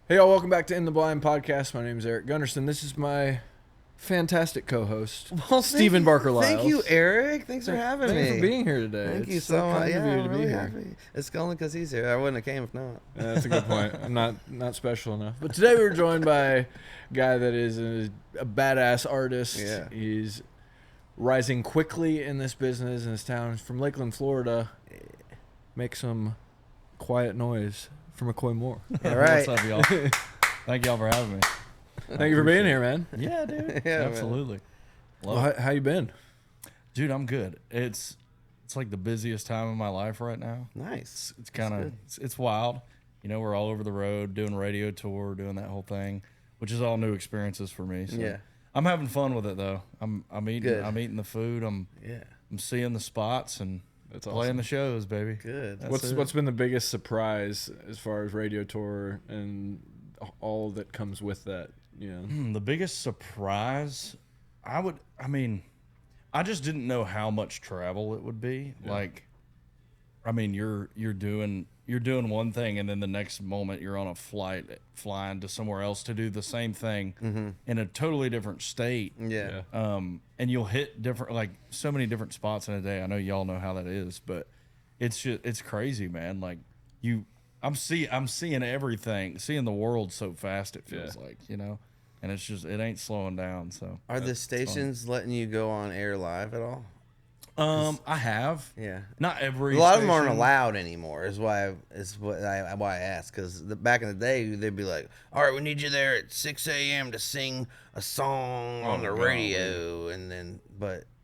Hey, y'all, welcome back to In the Blind podcast. My name is Eric Gunderson. This is my fantastic co-host, Stephen Barker Liles. Thank you, Eric. Thanks for having me. Thank you for being here today. Thank you It's so much. kind Yeah, of you I'm to really be here. happy. It's only because he's here. I wouldn't have came if not. Yeah, that's a good point. I'm not special enough. But today we were joined by a guy that is a badass artist. Yeah. He's rising quickly in this business in this town. He's from Lakeland, Florida. Make some quiet noise for McCoy Moore. All right. What's up, y'all? Thank y'all for having me. Thank you for being here, man. Yeah, dude. Yeah, man. Absolutely. Well, how you been? Dude, I'm good. It's like the busiest time of my life right now. Nice. It's kind of it's wild. You know, we're all over the road doing a radio tour, doing that whole thing, which is all new experiences for me. So Yeah. I'm having fun with it though. I'm eating Good. I'm eating the food. I'm seeing the spots and That's playing awesome. the shows, baby. Good. What's been the biggest surprise as far as radio tour and all that comes with that? You know, The biggest surprise, I just didn't know how much travel it would be. Yeah. Like, I mean, you're doing one thing, and then the next moment you're on a flight flying to somewhere else to do the same thing in a totally different state. Yeah. And you'll hit different, like so many different spots in a day. I know y'all know how that is, but it's crazy, man. Like I'm seeing everything, seeing the world so fast. It feels like, you know, and it ain't slowing down. So Are the stations letting you go on air live at all? I have. Yeah. Not every. A lot of them aren't station. allowed anymore. Is why I asked. Because back in the day, they'd be like, "All right, we need you there at 6 a.m. to sing a song on the God, radio," and then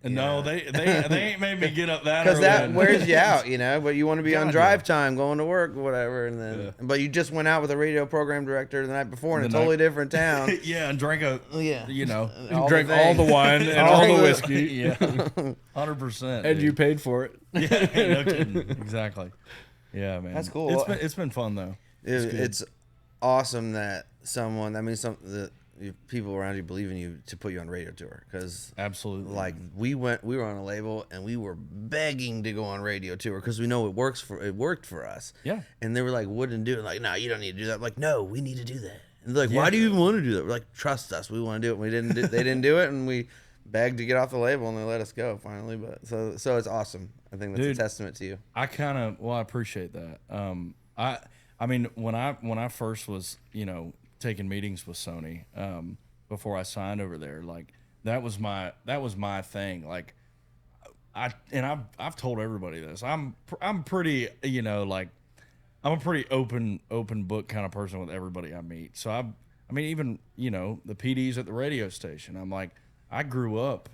No, they ain't made me get up that because early. that wears you out, you know. But you want to be on God, drive yeah. time, going to work, or whatever, and then. But you just went out with a radio program director the night before in a The totally night- different town. Yeah, and drank a. Yeah. You know. All drank the all the things. wine and All all the the- whiskey, Yeah. 100%. and you paid for it. Yeah. No kidding. Exactly. Yeah, man. That's cool. It's been fun though. It's awesome that the people around you believe in you to put you on radio tour because. Absolutely. Like we were on a label and we were begging to go on radio tour because we know it worked for us. Yeah. And they were like, wouldn't do it. Like, no, you don't need to do that. I'm like, no, we need to do that. And they're like, why do you even want to do that? We're like, trust us, we want to do it. They didn't do it, and we begged to get off the label, and they let us go finally. But so it's awesome. I think that's Dude, a testament to you. I appreciate that. I mean when I first was, you know, taking meetings with Sony, before I signed over there, like that was my thing. Like I've told everybody this. I'm pretty, you know, like I'm a pretty open book kind of person with everybody I meet. So I mean, even, you know, the PDs at the radio station, I'm like, I grew up,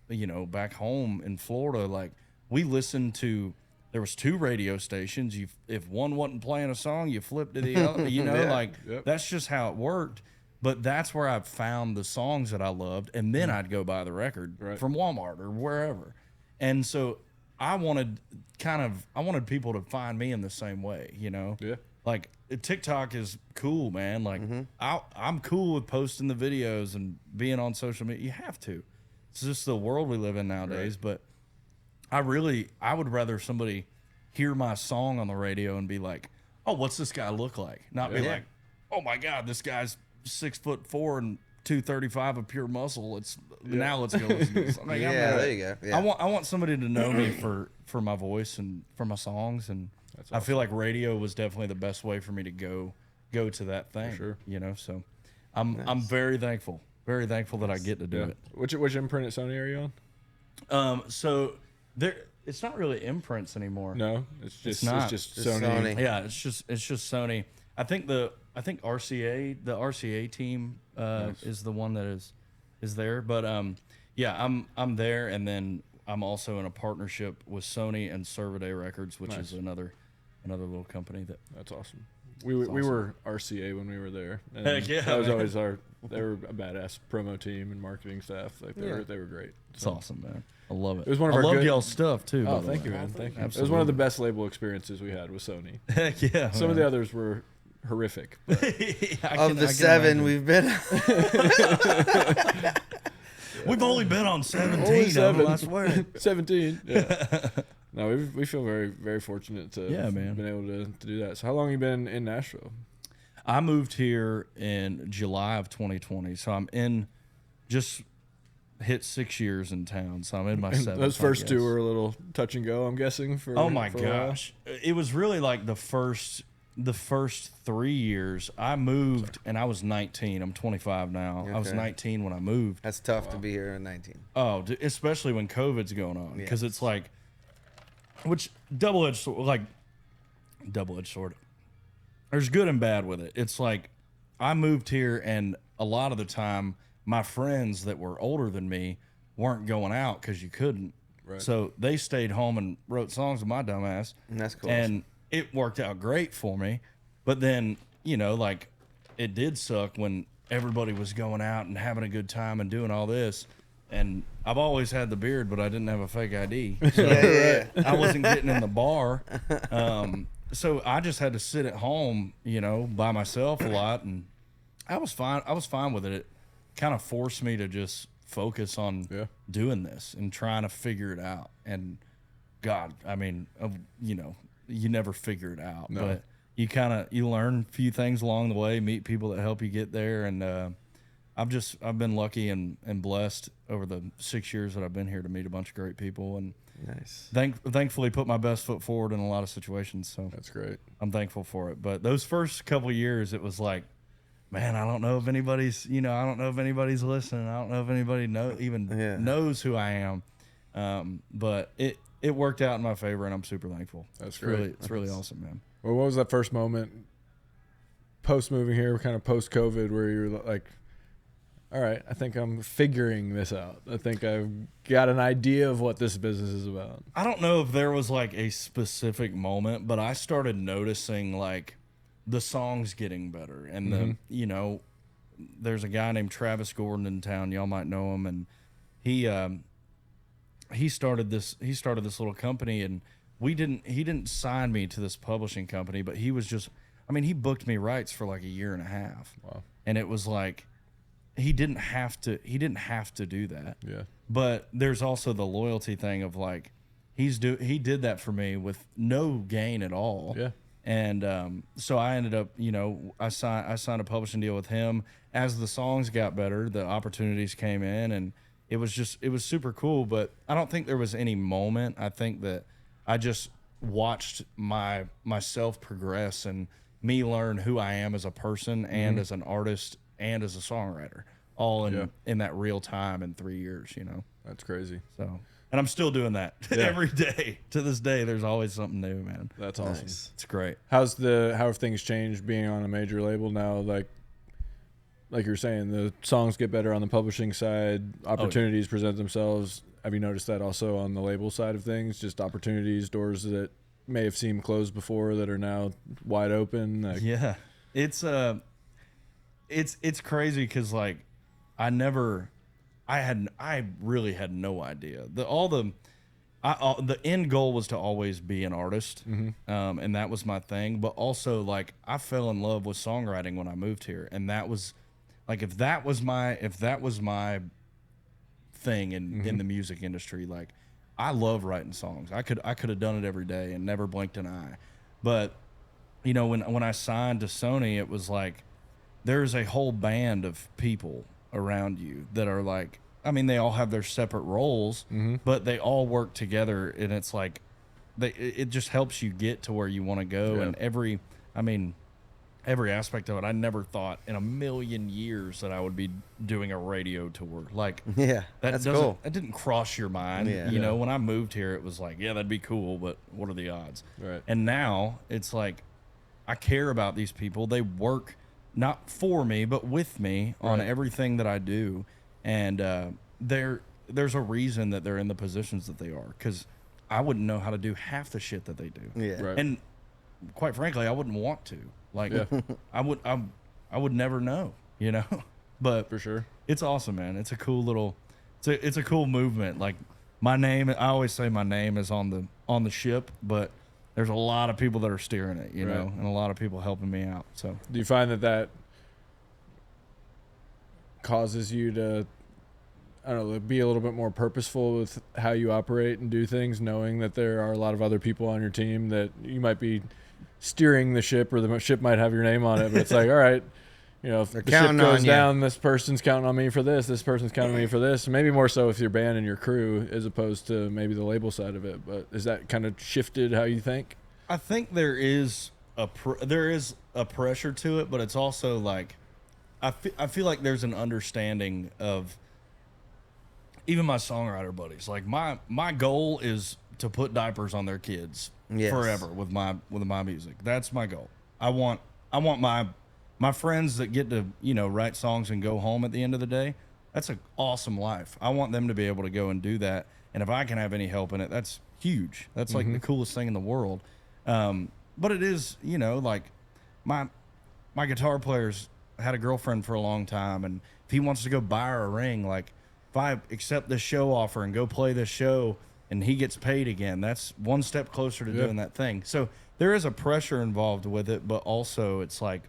you know, back home in Florida. Like we listened to, there was 2 radio stations. If one wasn't playing a song, you flipped to the other, you know, Yeah. that's just how it worked. But that's where I found the songs that I loved. And then I'd go buy the record from Walmart or wherever. And so I wanted people to find me in the same way, you know? Yeah. Like TikTok is cool, man. Like I'm cool with posting the videos and being on social media. You have to. It's just the world we live in nowadays. But I would rather somebody hear my song on the radio and be like, "Oh, what's this guy look like?" Not be like, "Oh my God, this guy's 6'4" and 235 of pure muscle. Now let's go listen to this." Like, There you go. Yeah. I want somebody to know me for my voice and for my songs, and I feel like radio was definitely the best way for me to go to that thing. sure. You know, so I'm very thankful that I get to do it. Which imprint at Sony are you on? So it's not really imprints anymore. No, it's just not. It's just It's Sony. Sony. Yeah, it's just Sony. I think the RCA team is the one that is there, but yeah, I'm there, and then I'm also in a partnership with Sony and Cervidae Records, which is another little company that. That's awesome. We were RCA when we were there. And Heck yeah, that was man. always they were a badass promo team and marketing staff. Like they were great. It's awesome, man. I love it. It was one of I our love good- y'all's stuff too. Oh, by the thank way. you, man. Thank you. It was Absolutely. one of the best label experiences we had with Sony. Heck yeah. Some of the others were horrific. But Of the 7 we've been, we've only been on 17 Only of them, 7. I swear. 17. Yeah. No, we feel very, very fortunate to Yeah, have man. been able to do that. So how long have you been in Nashville? I moved here in July of 2020, so I'm in just hit 6 years in town, so I'm in my seventh. Those first two were a little touch and go, I'm guessing. Oh my gosh, it was really like the first 3 years. I moved and I was 19. I'm 25 now. Okay. I was 19 when I moved. That's tough to be here at 19. Oh, especially when COVID's going on, because it's like, which double-edged sword. There's good and bad with it. It's like I moved here, and a lot of the time, my friends that were older than me weren't going out because you couldn't. Right. So they stayed home and wrote songs with my dumb ass. And that's cool. And it worked out great for me. But then, like, it did suck when everybody was going out and having a good time and doing all this. And I've always had the beard, but I didn't have a fake ID. So I wasn't getting in the bar. So I just had to sit at home, by myself a lot. And I was fine. I was fine with it. It kind of forced me to just focus on doing this and trying to figure it out. And God, I mean, you never figure it out, but you learn a few things along the way, meet people that help you get there. And, I've been lucky and blessed over the 6 years that I've been here to meet a bunch of great people, and nice. Thankfully put my best foot forward in a lot of situations. So That's great. I'm thankful for it. But those first couple of years, it was like, man, I don't know if anybody's listening. I don't know if anybody knows who I am. But it worked out in my favor, and I'm super thankful. That's great. It's really awesome, man. Well, what was that first moment post moving here, kind of post COVID, where you were like, all right, I think I'm figuring this out. I think I've got an idea of what this business is about. I don't know if there was like a specific moment, but I started noticing like the songs getting better. And there's a guy named Travis Gordon in town. Y'all might know him. And he started this little company, and he didn't sign me to this publishing company, but he booked me rights for like a year and a half. Wow. And it was like, he didn't have to do that. Yeah. But there's also the loyalty thing of like, he did that for me with no gain at all. Yeah. And so I ended up, I signed a publishing deal with him. As the songs got better, the opportunities came in, and it was super cool. But I don't think there was any moment. I think that I just watched myself progress and me learn who I am as a person and as an artist and as a songwriter, all in that real time in 3 years, That's crazy. So, and I'm still doing that every day. To this day, there's always something new, man. That's awesome. Nice. It's great. How have things changed being on a major label now? Like you were saying, the songs get better on the publishing side, opportunities present themselves. Have you noticed that also on the label side of things? Just opportunities, doors that may have seemed closed before that are now wide open? Yeah. It's crazy because like I really had no idea. The end goal was to always be an artist, and that was my thing. But also like I fell in love with songwriting when I moved here, and that was like if that was my thing in the music industry, like I love writing songs. I could have done it every day and never blinked an eye. But when I signed to Sony, it was like there's a whole band of people around you that are like, I mean, they all have their separate roles, but they all work together, and it's like it just helps you get to where you want to go. Yeah. And every aspect of it, I never thought in a million years that I would be doing a radio tour. Like, that's cool. That didn't cross your mind. Yeah. When I moved here, it was like, yeah, that'd be cool, but what are the odds? Right. And now it's like, I care about these people. They work not for me, but with me on everything that I do. And there's a reason that they're in the positions that they are, because I wouldn't know how to do half the shit that they do. Yeah. Right. And quite frankly, I wouldn't want to. Like, I would never know, But For sure. it's awesome, man. It's a cool little, it's a cool movement. Like my name, I always say my name is on the ship, but there's a lot of people that are steering it, and a lot of people helping me out. So Do you find that causes you to, I don't know, be a little bit more purposeful with how you operate and do things, knowing that there are a lot of other people on your team that you might be steering the ship, or the ship might have your name on it, but it's like, all right, you know, if the ship counting goes on you. down, this person's counting on me for this person's counting on me for this. Maybe more so with your band and your crew as opposed to maybe the label side of it. But is that kind of shifted how you think? I think there is a pressure to it, but it's also like I feel like there's an understanding of even my songwriter buddies. Like my goal is to put diapers on their kids forever with my music. That's my goal. I want my friends that get to, you know, write songs and go home at the end of the day. That's an awesome life. I want them to be able to go and do that. And if I can have any help in it, that's huge. That's like the coolest thing in the world. But it is, you know, like my guitar player's had a girlfriend for a long time, and if he wants to go buy her a ring, like if I accept this show offer and go play this show and he gets paid again, that's one step closer to doing that thing. So there is a pressure involved with it, but also it's like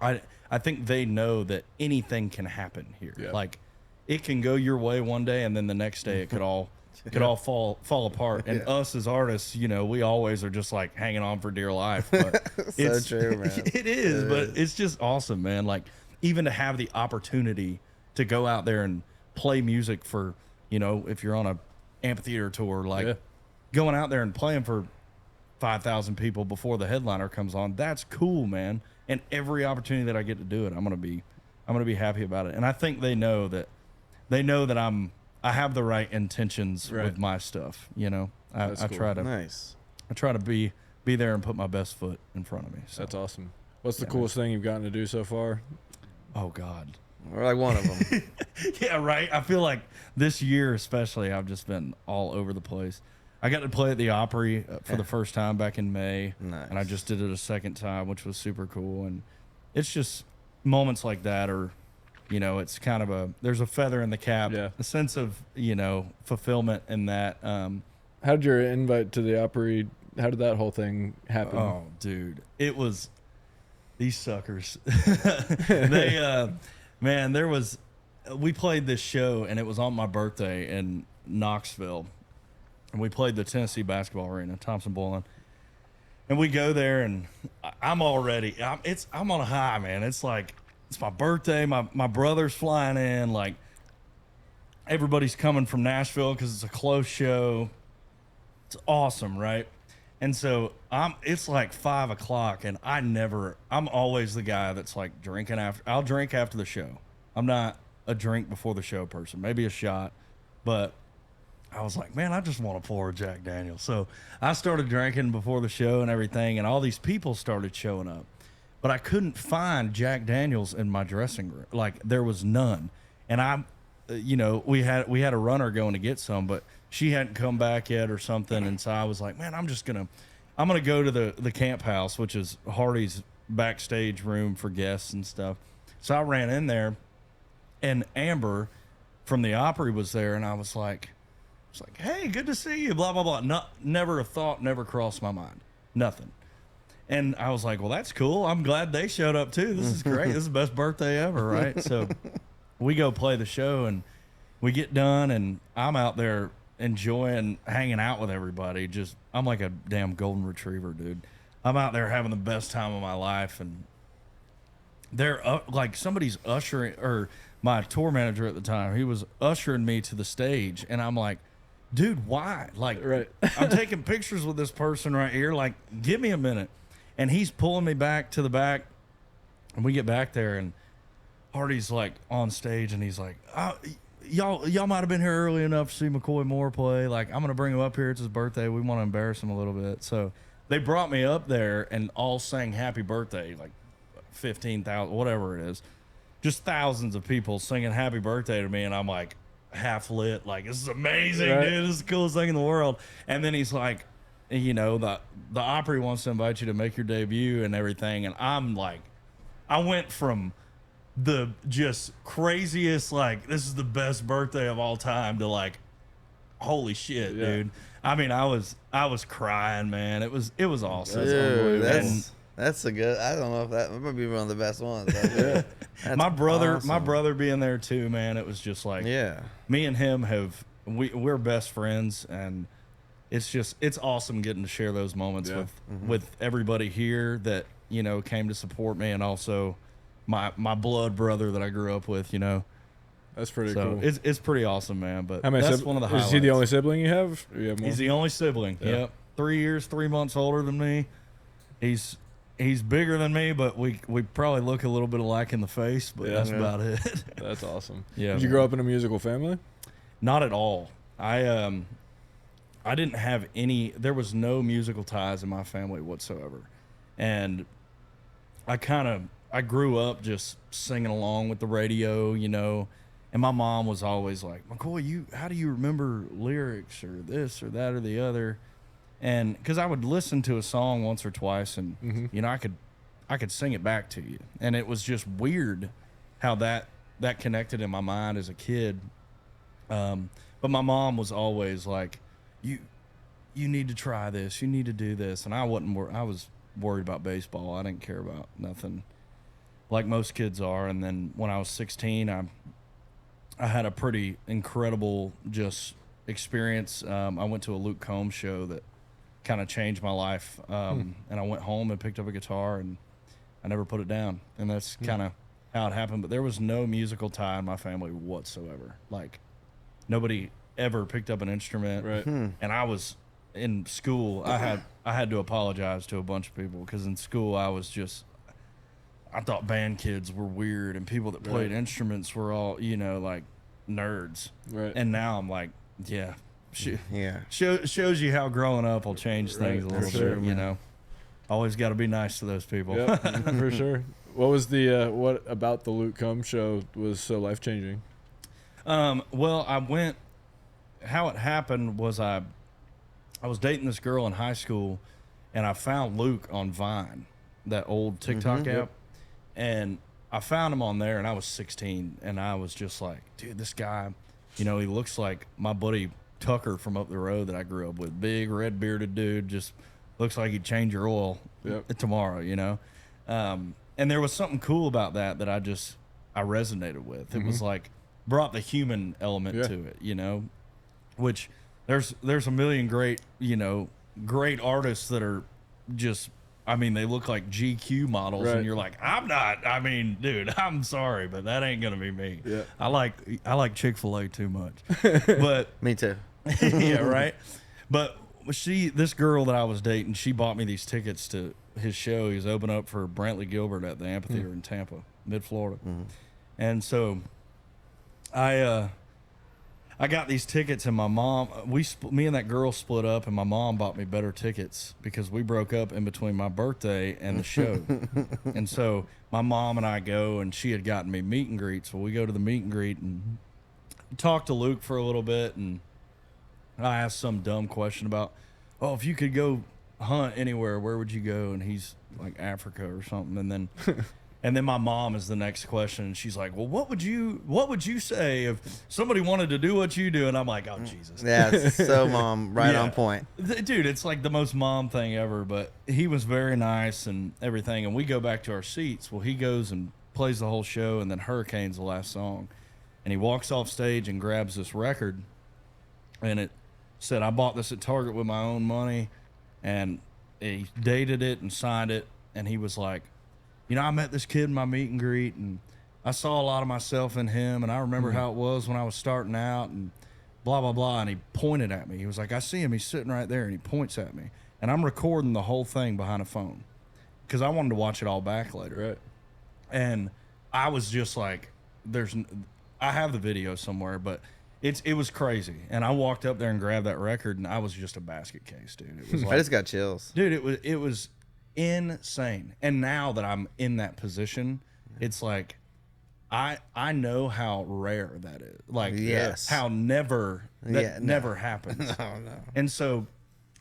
I think they know that anything can happen here. Yeah. Like it can go your way one day, and then the next day it could all fall apart. And us as artists, you know, we always are just like hanging on for dear life. But So true, man. It is, but it's just awesome, man. Like even to have the opportunity to go out there and play music for, you know, if you're on a amphitheater tour, like going out there and playing for 5,000 people before the headliner comes on, that's cool, man. And every opportunity that I get to do it, I'm gonna be happy about it. And I think they know that I have the right intentions with my stuff. You know, I try to be there and put my best foot in front of me. So. That's awesome. What's the coolest thing you've gotten to do so far? Oh God. We're like one of them. Yeah, right. I feel like this year especially, I've just been all over the place. I got to play at the Opry for the first time back in May, Nice. and I just did it a second time, which was super cool. And it's just moments like that, or you know, it's kind of there's a feather in the cap, a sense of, you know, fulfillment in that. How did your invite to the Opry? How did that whole thing happen? Oh, dude, it was these suckers. They, man, we played this show, and it was on my birthday in Knoxville. And we played the Tennessee basketball arena, Thompson Boylan. And we go there, and I'm on a high, man. It's like, it's my birthday. My brother's flying in. Like, everybody's coming from Nashville because it's a close show. It's awesome, right? And so it's like 5 o'clock, and I'm always the guy that's like drinking I'll drink after the show. I'm not a drink before the show person, maybe a shot, but I was like, man, I just want to pour a Jack Daniels. So I started drinking before the show and everything, and all these people started showing up. But I couldn't find Jack Daniels in my dressing room. Like, there was none. And you know, we had a runner going to get some, but she hadn't come back yet or something. And so I was like, man, I'm gonna go to the camp house, which is Hardy's backstage room for guests and stuff. So I ran in there, and Amber from the Opry was there, and I was like, hey, good to see you, blah, blah, blah. Never a thought, never crossed my mind. Nothing. And I was like, well, that's cool. I'm glad they showed up too. This is great. This is the best birthday ever, right? So we go play the show, and we get done, and I'm out there enjoying hanging out with everybody. I'm like a damn golden retriever, dude. I'm out there having the best time of my life, and they're like somebody's ushering, or my tour manager at the time, he was ushering me to the stage, and I'm like, dude, why? Like, I'm taking pictures with this person right here. Like, give me a minute. And he's pulling me back to the back, and we get back there, and Hardy's like on stage, and he's like, y'all might have been here early enough to see McCoy Moore play. Like, I'm gonna bring him up here. It's his birthday. We want to embarrass him a little bit. So they brought me up there, and all sang happy birthday, like 15,000, whatever it is, just thousands of people singing happy birthday to me, and I'm like, half lit, like, this is amazing, dude, this is the coolest thing in the world. And then he's like, you know, the Opry wants to invite you to make your debut and everything. And I'm like, I went from the just craziest, like, this is the best birthday of all time, to like, holy shit, dude. I mean, I was crying, man. It was awesome. Dude, that's a good. I don't know if that might be one of the best ones. My brother being there too, man. It was just like, me and him we're best friends, and it's awesome getting to share those moments with everybody here that, you know, came to support me, and also my blood brother that I grew up with, you know. That's pretty So cool. It's pretty awesome, man. But How many that's one of the highlights. Is he the only sibling you have? Or you have more? He's the only sibling. Yeah. Yep. 3 years, 3 months older than me. He's bigger than me, but we probably look a little bit alike in the face, but that's about it. That's awesome. Yeah. Did you grow up in a musical family? Not at all. I didn't have any. There was no musical ties in my family whatsoever, and I grew up just singing along with the radio, you know. And my mom was always like, McCoy, how do you remember lyrics or this or that or the other? And because I would listen to a song once or twice, and you know, I could sing it back to you, and it was just weird how that connected in my mind as a kid. But my mom was always like, you need to try this, you need to do this, and I was worried about baseball. I didn't care about nothing, like most kids are. And then when I was 16, I had a pretty incredible just experience. I went to a Luke Combs show that kind of changed my life. And I went home and picked up a guitar, and I never put it down. And that's kind of how it happened. But there was no musical tie in my family whatsoever. Like, nobody ever picked up an instrument. Right. And I was in school. I had to apologize to a bunch of people, because in school I thought band kids were weird, and people that played instruments were all, you know, like nerds. Right. And now I'm like, Yeah. Shows you how growing up will change things a little bit, you know. Always got to be nice to those people. Yep, for sure. What was what about the Luke Combs show was so life changing? Well, how it happened was I was dating this girl in high school, and I found Luke on Vine, that old TikTok app. And I found him on there, and I was 16, and I was just like, dude, this guy, you know, he looks like my buddy Tucker from up the road that I grew up with. Big, red-bearded dude, just looks like he'd change your oil tomorrow, you know. And there was something cool about that I resonated with. It was like, brought the human element to it, you know, which there's a million great artists that are just, I mean, they look like GQ models, and you're like, dude, I'm sorry, but that ain't gonna be me. Yeah. I like Chick-fil-A too much. But Me too. yeah, right. But this girl that I was dating, she bought me these tickets to his show. He was opening up for Brantley Gilbert at the amphitheater in Tampa, mid-Florida. And so I got these tickets, and my mom, me and that girl split up, and my mom bought me better tickets because we broke up in between my birthday and the show. And so my mom and I go, and she had gotten me meet and greets. So we go to the meet and greet and talk to Luke for a little bit, and I asked some dumb question about, if you could go hunt anywhere, where would you go? And he's like, Africa or something. And then my mom is the next question, and she's like, well, what would you say if somebody wanted to do what you do? And I'm like, oh, Jesus. Yeah, it's so mom, right on point. Dude, it's like the most mom thing ever, but he was very nice and everything. And we go back to our seats. Well, he goes and plays the whole show, and then Hurricane's the last song. And he walks off stage and grabs this record, and it said, I bought this at Target with my own money. And he dated it and signed it, and he was like, you know, I met this kid in my meet and greet, and I saw a lot of myself in him, and I remember how it was when I was starting out, and blah, blah, blah. And he pointed at me. He was like, I see him. He's sitting right there, and he points at me. And I'm recording the whole thing behind a phone because I wanted to watch it all back later. Right. And I was just like, I have the video somewhere, but it was crazy. And I walked up there and grabbed that record, and I was just a basket case, dude. It was like, I just got chills. Dude, it was insane. And now that I'm in that position, it's like I know how rare that is. Like, how never happens. No. And so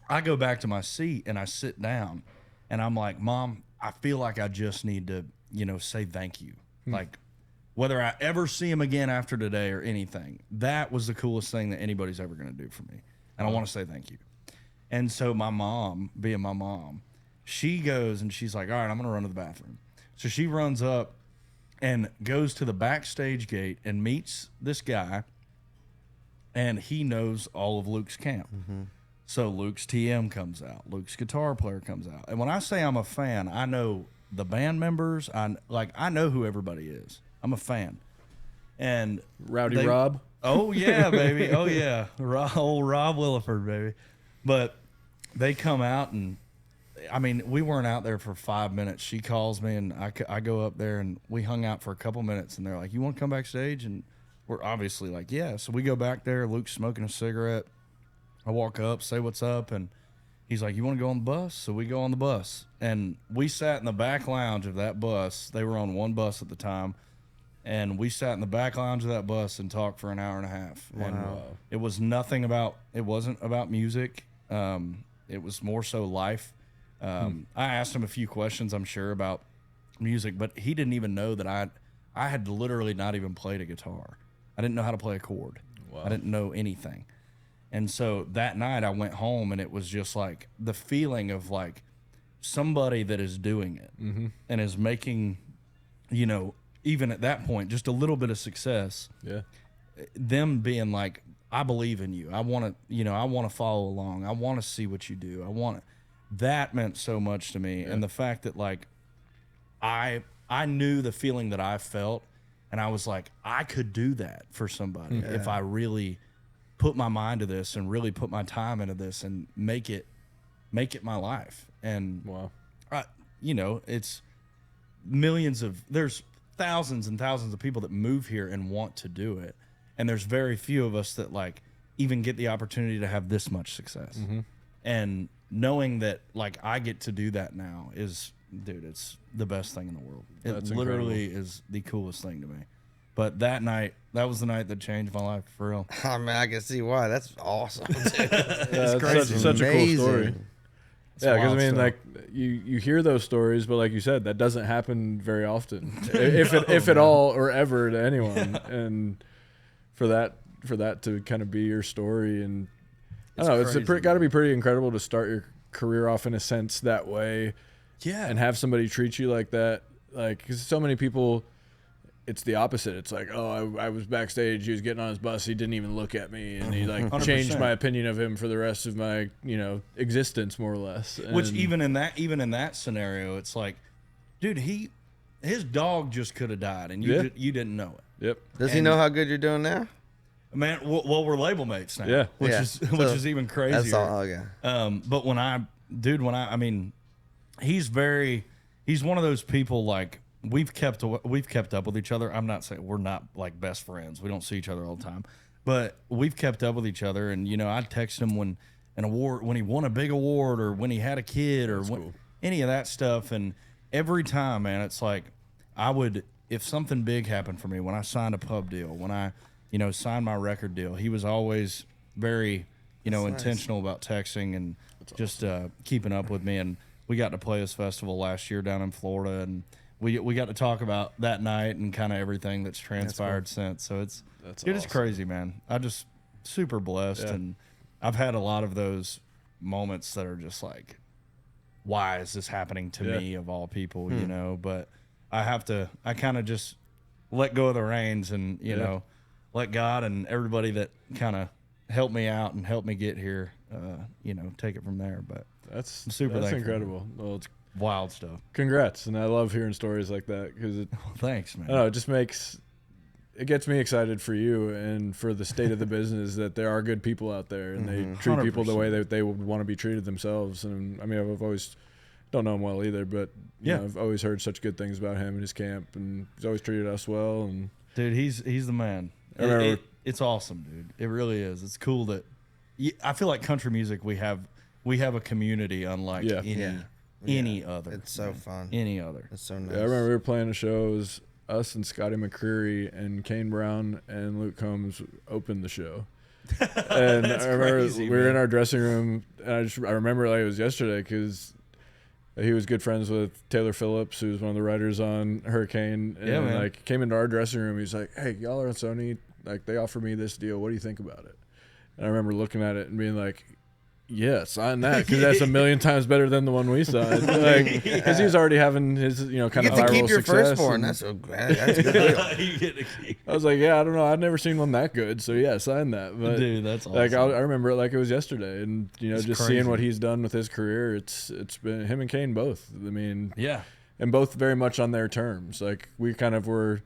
I go back to my seat and I sit down, and I'm like, Mom, I feel like I just need to, you know, say thank you. Like, whether I ever see him again after today or anything, that was the coolest thing that anybody's ever going to do for me. And I want to say thank you. And so my mom, being my mom, she goes and she's like, all right, I'm going to run to the bathroom. So she runs up and goes to the backstage gate and meets this guy, and he knows all of Luke's camp. So Luke's TM comes out. Luke's guitar player comes out. And when I say I'm a fan, I know the band members. I know who everybody is. I'm a fan. And Rowdy Rob. Oh yeah, baby. Oh yeah, old Rob Williford, baby. But they come out, and I mean, we weren't out there for 5 minutes. She calls me, and I go up there, and we hung out for a couple minutes. And they're like, "You want to come backstage?" And we're obviously like, "Yeah." So we go back there. Luke's smoking a cigarette. I walk up, say what's up, and he's like, "You want to go on the bus?" So we go on the bus, and we sat in the back lounge of that bus. They were on one bus at the time. And we sat in the back lounge of that bus and talked for an hour and a half. Wow. And it was nothing about, it wasn't about music. It was more so life. I asked him a few questions, I'm sure, about music, but he didn't even know that I had literally not even played a guitar. I didn't know how to play a chord. Wow. I didn't know anything. And so that night I went home, and it was just like the feeling of like somebody that is doing it and is making, even at that point, just a little bit of success. Yeah. Them being like, I believe in you. I want to follow along. I want to see what you do. That meant so much to me. Yeah. And the fact that like, I knew the feeling that I felt, and I was like, I could do that for somebody if I really put my mind to this and really put my time into this and make it my life. And wow. It's there's thousands and thousands of people that move here and want to do it, and there's very few of us that like even get the opportunity to have this much success. And knowing that like I get to do that now is, dude, it's the best thing in the world. It literally is the coolest thing to me. But that was the night that changed my life for real. I mean, I can see why. That's awesome. It's crazy. Such a cool story. Yeah, because I mean, like you hear those stories, but like you said, that doesn't happen very often, if at all or ever to anyone. And for that to kind of be your story, and I don't know, it's got to be pretty incredible to start your career off in a sense that way. Yeah, and have somebody treat you like that, like because so many people. It's the opposite. It's like, oh, I was backstage. He was getting on his bus. He didn't even look at me, and he like 100%. Changed my opinion of him for the rest of my, existence, more or less. And which even in that scenario, it's like, dude, his dog just could have died, and you didn't know it. Yep. Does he know how good you're doing now? Man, well, we're label mates now. Yeah. Which is even crazier. That's all. Okay. But I mean, he's one of those people like. We've kept up with each other. I'm not saying we're not like best friends. We don't see each other all the time, but we've kept up with each other. And I'd text him when he won a big award, or when he had a kid, or any of that stuff. And every time, man, it's like if something big happened for me, when I signed a pub deal, when I signed my record deal, he was always very intentional about texting and just keeping up with me. And we got to play this festival last year down in Florida, and we got to talk about that night and kind of everything that's transpired since. So it's awesome. Crazy, man. I'm just super blessed, and I've had a lot of those moments that are just like, why is this happening to me of all people, But I kind of just let go of the reins and let God and everybody that kind of helped me out and helped me get here, take it from there. But that's super. That's incredible. Well, it's wild stuff. Congrats, and I love hearing stories like that because thanks, man. I don't know, it just gets me excited for you and for the state of the business that there are good people out there and they treat 100%. People the way that they would want to be treated themselves. And I mean, I've always don't know him well either, but I've always heard such good things about him and his camp, and he's always treated us well. And dude, he's the man. It's awesome, dude. It really is. It's cool that I feel like country music we have a community unlike any other. It's so fun. Any other. It's so nice. Yeah, I remember we were playing a show. It was us and Scotty McCreery and Kane Brown and Luke Combs opened the show. And I remember we were in our dressing room, and I remember like it was yesterday because he was good friends with Taylor Phillips, who's one of the writers on Hurricane. And like came into our dressing room. He's like, "Hey, y'all are on Sony. Like they offered me this deal. What do you think about it?" And I remember looking at it and being like, yeah, sign that because that's a million times better than the one we signed. Like, because he's already having his, kind You of get to viral keep your success. firstborn. That's a good deal. You get to keep- I was like, yeah, I don't know, I've never seen one that good, so yeah, sign that. But Dude, that's awesome. like, I remember it like it was yesterday, and It's just crazy. seeing what he's done with his career, it's been him and Kane both. I mean, Yeah. and both very much on their terms. Like we kind of were,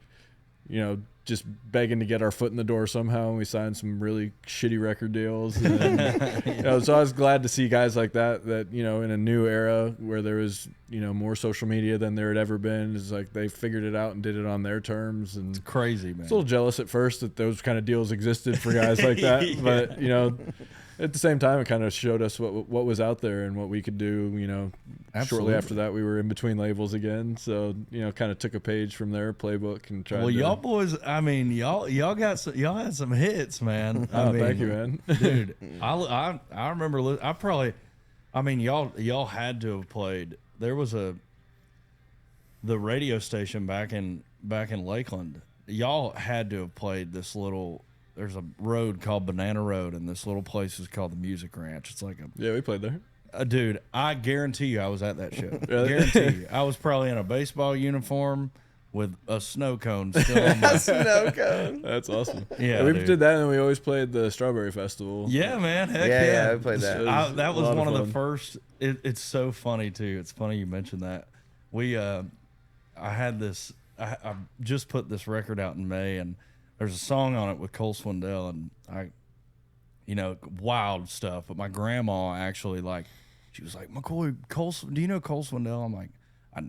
just begging to get our foot in the door somehow, and we signed some really shitty record deals. And then, so I was glad to see guys like that in a new era where there was more social media than there had ever been. It's like they figured it out and did it on their terms. And It's crazy, man. I was a little jealous at first that those kind of deals existed for guys like that, Yeah. but at the same time, it kind of showed us what was out there and what we could do. Shortly after that, we were in between labels again, so kind of took a page from their playbook and tried. Well, to, y'all boys, I mean, y'all had some hits, man. Oh, thank you, man. Dude, I remember. Y'all had to have played. There was the radio station back in Lakeland. Y'all had to have played this little. There's a road called Banana Road, and this little place is called the Music Ranch. It's like Yeah, we played there. dude, I guarantee you I was at that show. Really? Guarantee you. I was probably in a baseball uniform with a snow cone still on my... Snow cone. That's awesome. Yeah, we dude. did that, and we always played the Strawberry Festival. Yeah, man. Heck Yeah, I played that. That was a lot one of of the fun. first. It's so funny too. It's funny you mentioned that. I had this. I just put this record out in May, and there's a song on it with Cole Swindell, and wild stuff. But my grandma actually she was like, McCoy, do you know Cole Swindell? I'm like, I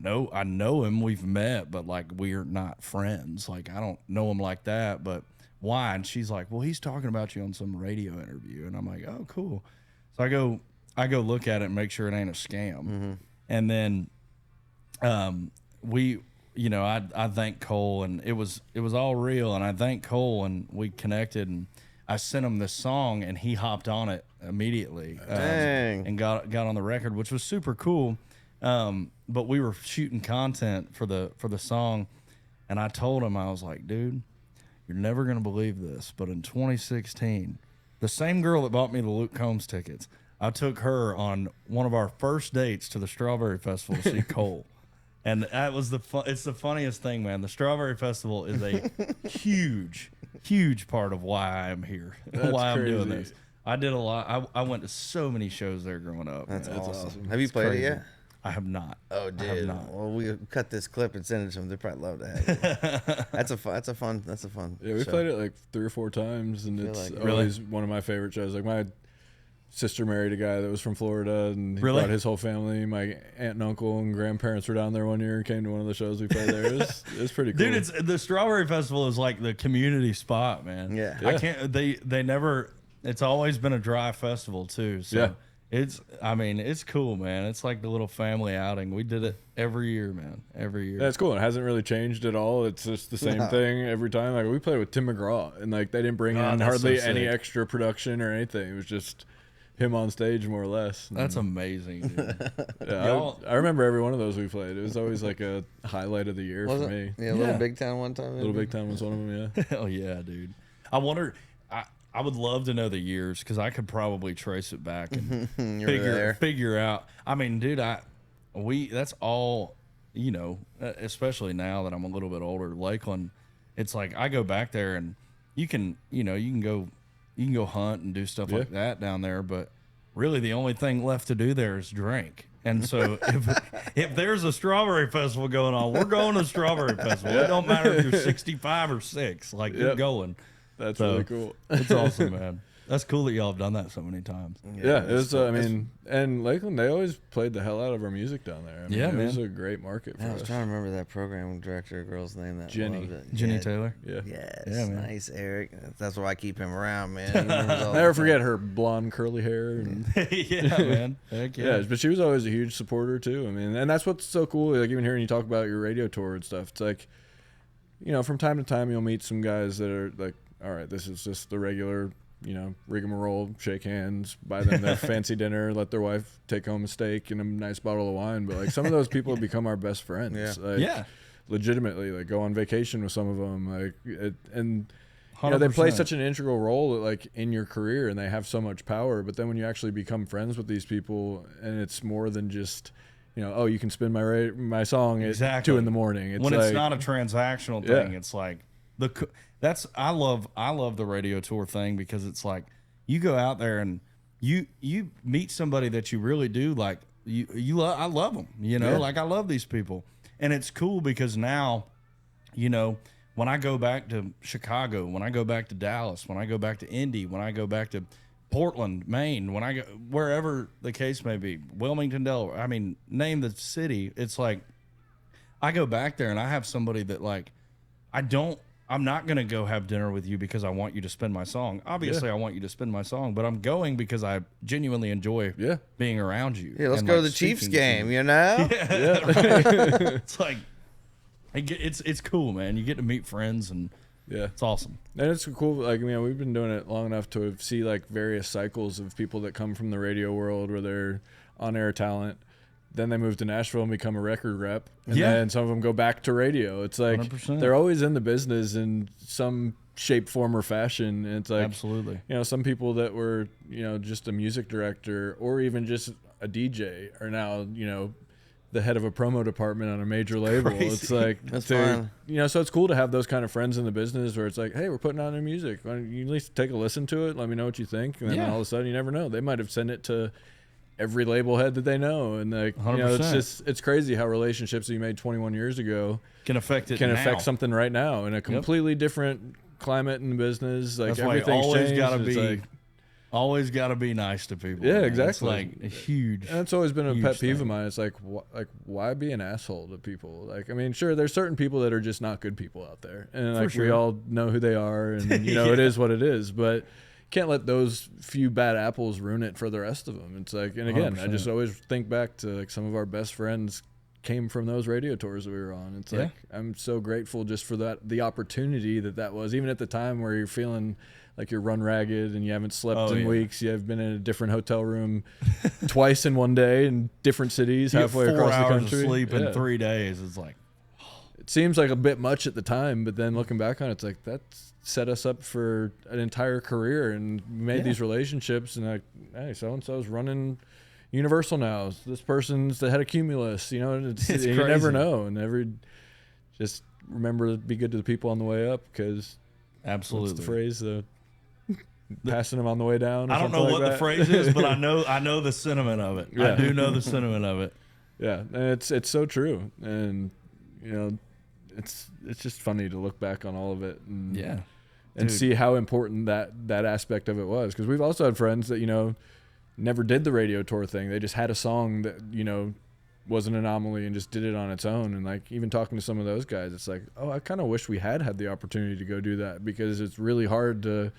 know him. We've met, but we're not friends. I don't know him like that. But why? And she's like, well, he's talking about you on some radio interview, and I'm like, oh, cool. So I go look at it and make sure it ain't a scam, and then I thank Cole, and it was all real, and I thank Cole, and we connected, and I sent him this song, and he hopped on it immediately, Dang. and got on the record, which was super cool. But we were shooting content for the song, and I told him, I was like, dude, you're never gonna believe this, but in 2016, the same girl that bought me the Luke Combs tickets, I took her on one of our first dates to the Strawberry Festival to see Cole. And that was it's the funniest thing, man. The Strawberry Festival is a huge, huge part of why I am here, why I'm doing crazy. this. I did a lot. I went to so many shows there growing up. That's man. awesome. Have you It's played crazy. it yet? I have not. Oh, I have dude. not. Well, we cut this clip and send it to them. They'd probably love to have you. That's a fun. Yeah, we show. played it like 3 or 4 times, and Feel it's like- always one of my favorite shows. Like my sister married a guy that was from Florida, and he Really? brought his whole family. My aunt and uncle and grandparents were down there one year and came to one of the shows we played there. It was pretty cool. Dude, the Strawberry Festival is like the community spot, man. Yeah. I can't. They never. It's always been a dry festival too. So Yeah. it's cool, man. It's like the little family outing. We did it every year, man. Every year. That's cool. It hasn't really changed at all. It's just the same thing every time. Like we played with Tim McGraw, and they didn't bring in that's hardly so any sick. extra production or anything. It was just him on stage more or less. That's amazing, dude. Yeah, Y'all- I remember every one of those we played. It was always like a highlight of the year Was for it? me. Yeah, Little Yeah. Big Town one time. Little maybe? Big Town was one of them. Yeah. Hell yeah, dude. I wonder. I would love to know the years because I could probably trace it back and You were there. figure out. I mean, dude, that's all. Especially now that I'm a little bit older, Lakeland. It's like I go back there and you can go hunt and do stuff like that down there, but really the only thing left to do there is drink. And so if there's a Strawberry Festival going on, we're going to the Strawberry Festival. It don't matter if you're 65 or 6. Like you're Yep. going. That's So, really cool. It's awesome, man. That's cool that y'all have done that so many times. Yeah, it was. And Lakeland, they always played the hell out of our music down there. I mean, Yeah, it was man. a great market for I was us. trying to remember that program director girl's name. That Jenny. loved it. Jenny Yeah. Taylor. Yeah, Yes, Yeah, man. nice, Eric. That's why I keep him around, man. He remembers all never the forget her blonde curly hair. And Yeah, man. Heck yeah, but she was always a huge supporter too. I mean, and that's what's so cool. Like even hearing you talk about your radio tour and stuff. It's like, from time to time you'll meet some guys that are like, all right, this is just the regular, rigmarole, shake hands, buy them their fancy dinner, let their wife take home a steak and a nice bottle of wine. But like some of those people have become our best friends. Yeah. Like, Yeah. legitimately, like go on vacation with some of them. Like and you know, they play such an integral role like in your career, and they have so much power. But then when you actually become friends with these people, and it's more than just, you know, oh, you can spin my song at 2 a.m. It's when like, it's not a transactional thing. It's like I love the radio tour thing, because it's like you go out there and you meet somebody that you really do like. I love them, you know, like I love these people, and it's cool because now, you know, when I go back to Chicago, when I go back to Dallas, when I go back to Indy, when I go back to Portland, Maine, when I go wherever the case may be, Wilmington, Delaware, I mean, name the city. It's like I go back there and I have somebody that like I'm not going to go have dinner with you because I want you to spin my song. Obviously, I want you to spin my song, but I'm going because I genuinely enjoy being around you. Yeah, let's go to the Chiefs game, you know? It's like, it's cool, man. You get to meet friends, and it's awesome. And it's cool. Like, you know, we've been doing it long enough to see like various cycles of people that come from the radio world where they're on-air talent. Then they move to Nashville and become a record rep. And then some of them go back to radio. It's like 100%. They're always in the business in some shape, form, or fashion. And it's like, absolutely, you know, some people that were, you know, just a music director or even just a DJ are now, you know, the head of a promo department on a major label. Crazy. It's like, that's fun. You know, so it's cool to have those kind of friends in the business where it's like, hey, we're putting out new music. Why don't you at least take a listen to it? Let me know what you think. And then all of a sudden, you never know. They might have sent it to every label head that they know, and like, you know, it's crazy how relationships that you made 21 years ago can affect something right now in a completely different climate in the business. Like, that's why everything's always gotta be nice to people. Yeah, man. exactly. It's like a huge. And it's always been a pet peeve thing of mine. It's like, why be an asshole to people? Like, I mean, sure, there's certain people that are just not good people out there, and like we all know who they are, and you know it is what it is, but. Can't let those few bad apples ruin it for the rest of them. It's like, and again, 100%. I just always think back to like some of our best friends came from those radio tours that we were on. It's like, I'm so grateful just for the opportunity that was, even at the time where you're feeling like you're run ragged and you haven't slept in weeks. You have been in a different hotel room twice in one day in different cities, halfway across the country. 4 hours of sleep in 3 days. It's like, it seems like a bit much at the time, but then looking back on it, it's like that's set us up for an entire career and made these relationships. And like, hey, so and so's running Universal now. This person's the head of Cumulus. You know, it's you never know. And just remember to be good to the people on the way up, because absolutely, what's the phrase? Passing them on the way down. I don't know what the phrase is, but I know the sentiment of it. I do know the sentiment of it. Yeah, and it's so true. And you know, it's just funny to look back on all of it and see how important that aspect of it was, because we've also had friends that, you know, never did the radio tour thing. They just had a song that, you know, was an anomaly and just did it on its own. And like, even talking to some of those guys, it's like, oh, I kind of wish we had the opportunity to go do that, because it's really hard to,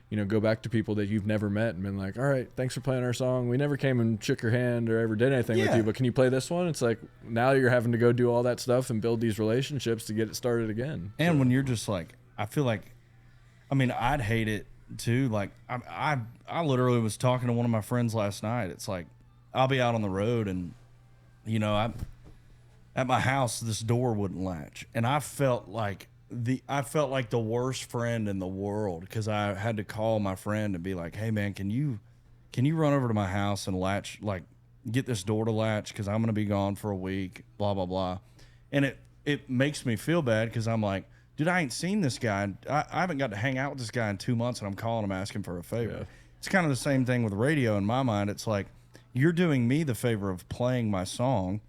you know, go back to people that you've never met and been like, all right, thanks for playing our song. We never came and shook your hand or ever did anything with you, but can you play this one? It's like, now you're having to go do all that stuff and build these relationships to get it started again. And when you're just like, I feel like, I mean, I'd hate it too. Like, I literally was talking to one of my friends last night. It's like, I'll be out on the road and, you know, at my house, this door wouldn't latch. And I felt like the worst friend in the world, because I had to call my friend and be like, hey man, can you run over to my house and get this door to latch, because I'm going to be gone for a week, blah, blah, blah. And it makes me feel bad, because I'm like, dude, I ain't seen this guy. I haven't got to hang out with this guy in 2 months, and I'm calling him asking for a favor. Yeah. It's kind of the same thing with radio in my mind. It's like, you're doing me the favor of playing my song,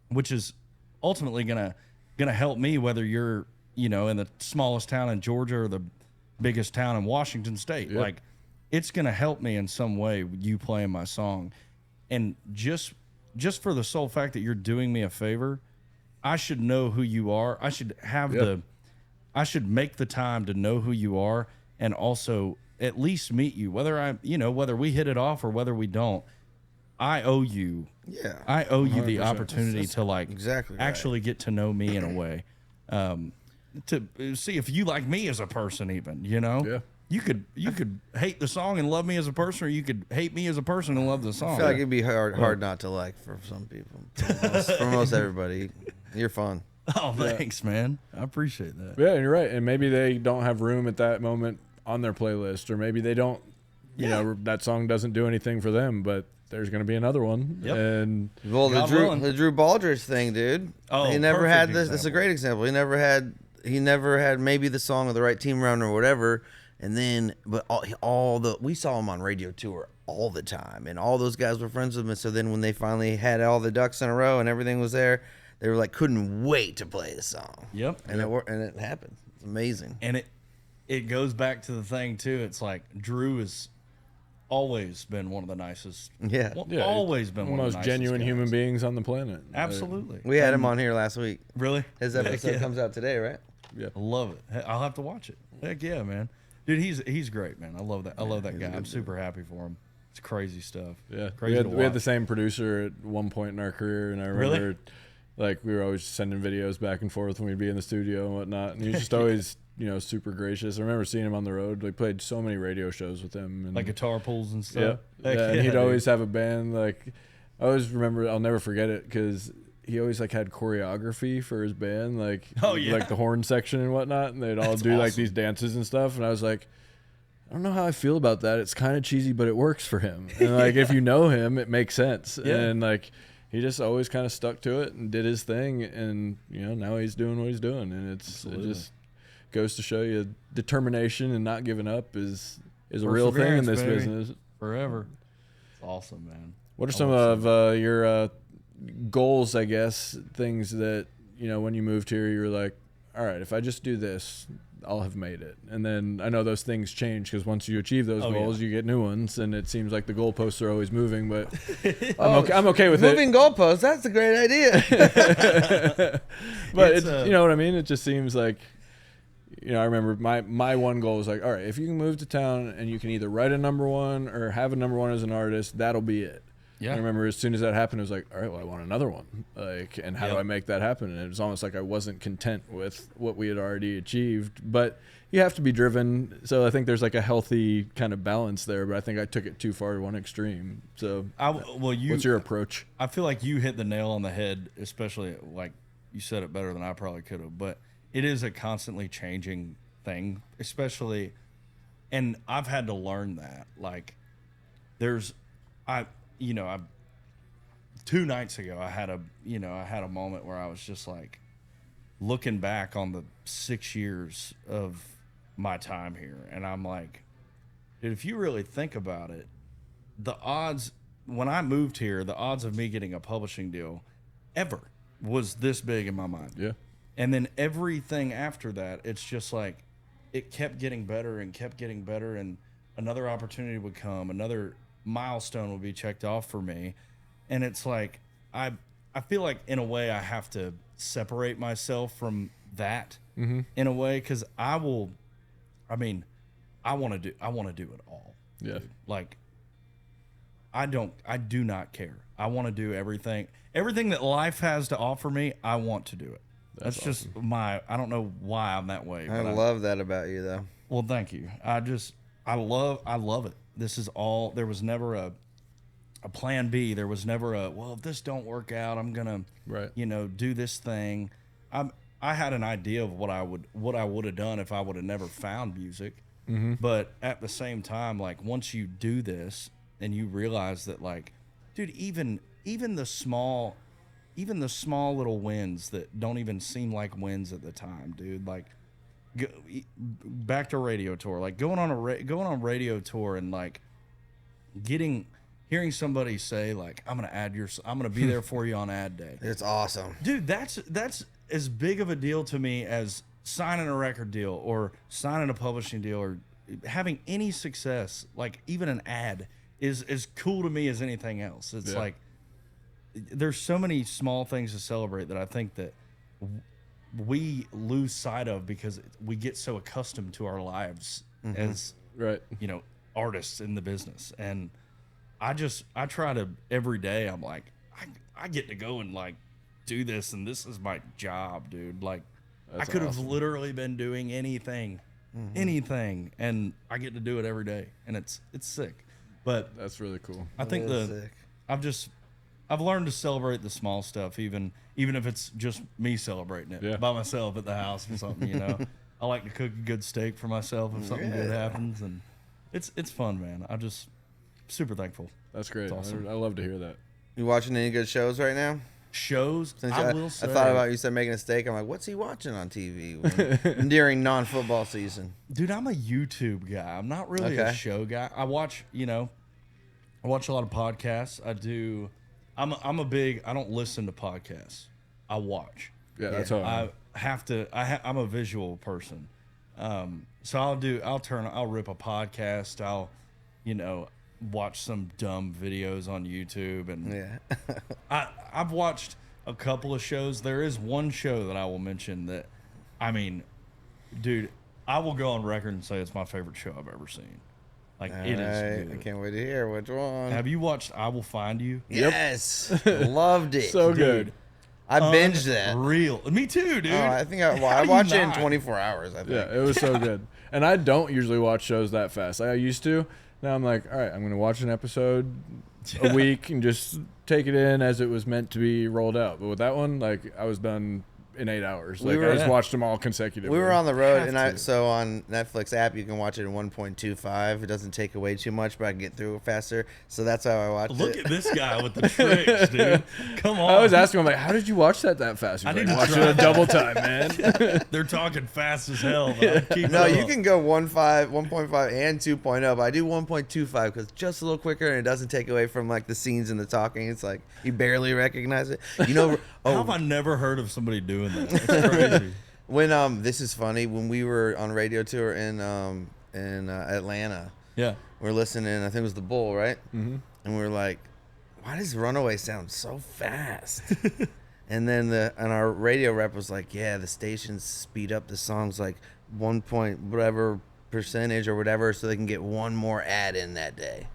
which is ultimately gonna help me, whether you're, you know, in the smallest town in Georgia or the biggest town in Washington State. Yep. Like, it's gonna help me in some way, you playing my song. And just for the sole fact that you're doing me a favor, I should know who you are. I should have I should make the time to know who you are, and also at least meet you, whether whether we hit it off or whether we don't. I owe you. Yeah. I owe you 100%. The opportunity to like actually get to know me in a way. To see if you like me as a person, even, you know? Yeah. You could hate the song and love me as a person, or you could hate me as a person and love the song. I feel like it'd be hard not to like for some people. For most everybody. You're fun. Oh, thanks, man. I appreciate that. Yeah, and you're right. And maybe they don't have room at that moment on their playlist, or maybe they don't. You know, that song doesn't do anything for them, but there's going to be another one. Yep. And well, the Drew Baldridge thing, dude. Oh, he never had this. example. It's a great example. He never had maybe the song of the right team around or whatever. And then, but we saw him on radio tour all the time, and all those guys were friends with him. And so then when they finally had all the ducks in a row and everything was there, they were like, couldn't wait to play the song. Yep. And it happened. It's amazing. And it goes back to the thing too. It's like Drew has always been one of the nicest. Yeah. Always been one of the most nicest genuine guys. human beings on the planet. Absolutely. We had him on here last week. Really? His episode comes out today, right? Yeah. I love it. I'll have to watch it. Heck yeah, man. Dude, he's great, man. I love that. I love that guy. I'm super happy for him. It's crazy stuff. Yeah, Crazy we had the same producer at one point in our career, and I remember, like, we were always sending videos back and forth when we'd be in the studio and whatnot. And he was just always, super gracious. I remember seeing him on the road. We played so many radio shows with him, and like guitar pulls and stuff. Yeah, and he'd always have a band. Like, I always remember. I'll never forget it because he always like had choreography for his band, like like the horn section and whatnot, and they'd all do like these dances and stuff. And I was like, I don't know how I feel about that. It's kind of cheesy, but it works for him. And like, if you know him, it makes sense. Yeah. And like, he just always kind of stuck to it and did his thing. And now he's doing what he's doing. And it just goes to show you determination and not giving up is a real thing in this business. Forever. It's awesome, man. What are some of your goals, I guess, things that, when you moved here, you were like, all right, if I just do this, I'll have made it. And then I know those things change because once you achieve those goals, you get new ones. And it seems like the goalposts are always moving, but I'm okay with moving goalposts, that's a great idea. But it's, you know what I mean? It just seems like, I remember my one goal was like, all right, if you can move to town and you can either write a #1 or have a #1 as an artist, that'll be it. Yeah. I remember as soon as that happened, it was like, all right, well, I want another one. Like, and how do I make that happen? And it was almost like I wasn't content with what we had already achieved. But you have to be driven. So I think there's like a healthy kind of balance there. But I think I took it too far to one extreme. So what's your approach? I feel like you hit the nail on the head, especially like you said it better than I probably could have. But it is a constantly changing thing, especially, and I've had to learn that. Like, I 2 nights ago, I had a moment where I was just like looking back on the 6 years of my time here. And I'm like, dude, if you really think about it, the odds when I moved here, the odds of me getting a publishing deal ever was this big in my mind. Yeah. And then everything after that, it's just like, it kept getting better and kept getting better. And another opportunity would come, another milestone will be checked off for me, and it's like I feel like in a way I have to separate myself from that in a way, because I want to do it all. Yeah. Dude. Like I do not care. I want to do everything that life has to offer me. I want to do it. That's awesome. Just I don't know why I'm that way. I love that about you, though. Well, thank you. I love it. This is all. There was never a plan B. There was never if this don't work out, I'm gonna do this thing. I had an idea of what I would have done if I would have never found music. Mm-hmm. But at the same time, like, once you do this and you realize that, like, dude, even the small little wins that don't even seem like wins at the time, dude, like. Back to radio tour, like going on radio tour and like hearing somebody say like, I'm gonna be there for you on ad day. It's awesome, dude. That's as big of a deal to me as signing a record deal or signing a publishing deal or having any success. Like, even an ad is as cool to me as anything else. It's like there's so many small things to celebrate that I think that we lose sight of because we get so accustomed to our lives as artists in the business. And I try to every day, I'm like, I get to go and like do this, and this is my job, dude. Like, I could have literally been doing anything, and I get to do it every day, and it's sick. But that's really cool. I think I've learned to celebrate the small stuff, even if it's just me celebrating it by myself at the house or something. You know, I like to cook a good steak for myself if something good happens, and it's fun, man. I just super thankful. That's great. It's awesome. I love to hear that. You watching any good shows right now? Shows? I will say. I thought about you said making a steak. I'm like, what's he watching on TV during non-football season? Dude, I'm a YouTube guy. I'm not really a show guy. I watch a lot of podcasts. I'm a big. I don't listen to podcasts. I watch. Yeah, that's how I have to. I'm a visual person. So I'll rip a podcast. I'll, watch some dumb videos on YouTube, and I've watched a couple of shows. There is one show that I will mention that, I mean, dude, I will go on record and say it's my favorite show I've ever seen. Like, it is good. I can't wait to hear which one. Have you watched I Will Find You? Yes. Loved it. So Dude, good. I binged that. Real. Me too, dude. Oh, I think I watched it in 24 hours, I think. Yeah, it was so good. And I don't usually watch shows that fast. I used to. Now I'm like, all right, I'm going to watch an episode a week and just take it in as it was meant to be rolled out. But with that one, like, I was done in 8 hours. Like, I just watched them all consecutively. We were on the road, and so on Netflix app, you can watch it in 1.25. It doesn't take away too much, but I can get through it faster. So that's how I watched it. Look at this guy with the tricks, dude. Come on. I was asking him, like, how did you watch that fast? He's like, watch it a double time, man. They're talking fast as hell. No, you can go 1.5, and 2.0, but I do 1.25 because it's just a little quicker, and it doesn't take away from, like, the scenes and the talking. It's like you barely recognize it. How have I never heard of somebody doing that? That's crazy. When this is funny, when we were on a radio tour in Atlanta, yeah, we were listening. I think it was the Bull, right? Mm-hmm. And we were like, "Why does Runaway sound so fast?" And then our radio rep was like, "Yeah, the stations speed up the songs like 1 point whatever percentage or whatever, so they can get one more ad in that day."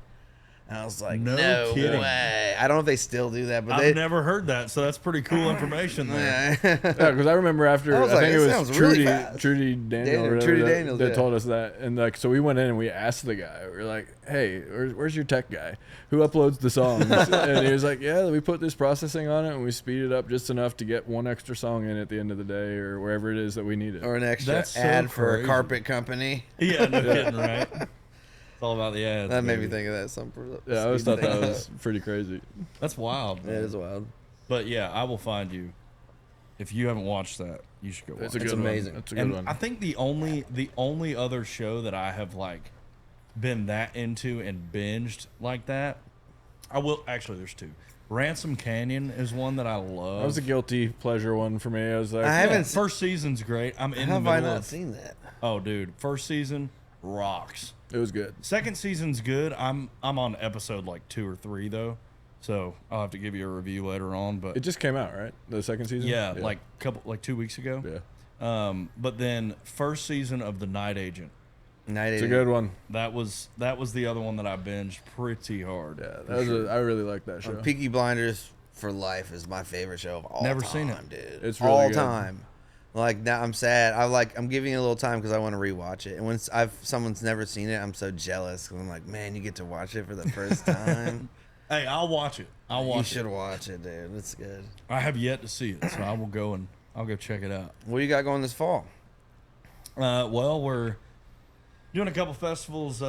And I was like, no kidding. way. I don't know if they still do that, but I've never heard that, so that's pretty cool information there. Yeah, because I remember after, I think it was Trudy Daniels that told us that. And like, so we went in and we asked the guy, we were like, hey, where's your tech guy? Who uploads the songs? And he was like, yeah, we put this processing on it and we speed it up just enough to get one extra song in at the end of the day or wherever it is that we need it. Or an extra ad for a carpet company. Yeah, no kidding, right? It's all about the ads. That made me think of that. Yeah, I always thought that was pretty crazy. That's wild, man. It is wild. But yeah, I Will Find You. If you haven't watched that, you should go watch it. It's amazing. It's a good one. I think the only other show that I have like been that into and binged like that, there's two. Ransom Canyon is one that I love. That was a guilty pleasure one for me. I was like, I haven't. First season's great. I'm in the Have middle I not of, seen that? Oh, dude, first season rocks. It was good. Second season's good. I'm on episode like 2 or 3 though, so I'll have to give you a review later on. But it just came out, right? The second season. Yeah, like 2 weeks ago. Yeah. But then first season of The Night Agent. It's a good one. That was the other one that I binged pretty hard. Yeah, I really like that show. Peaky Blinders for life is my favorite show of all time. Never seen it, dude. It's really all good. Time. Like now, I'm sad. I'm giving it a little time because I want to rewatch it. And when someone's never seen it, I'm so jealous. Cause I'm like, man, you get to watch it for the first time. Hey, I'll watch it. You should watch it, dude. It's good. I have yet to see it, so I will go and I'll go check it out. What do you got going this fall? Well, we're doing a couple festivals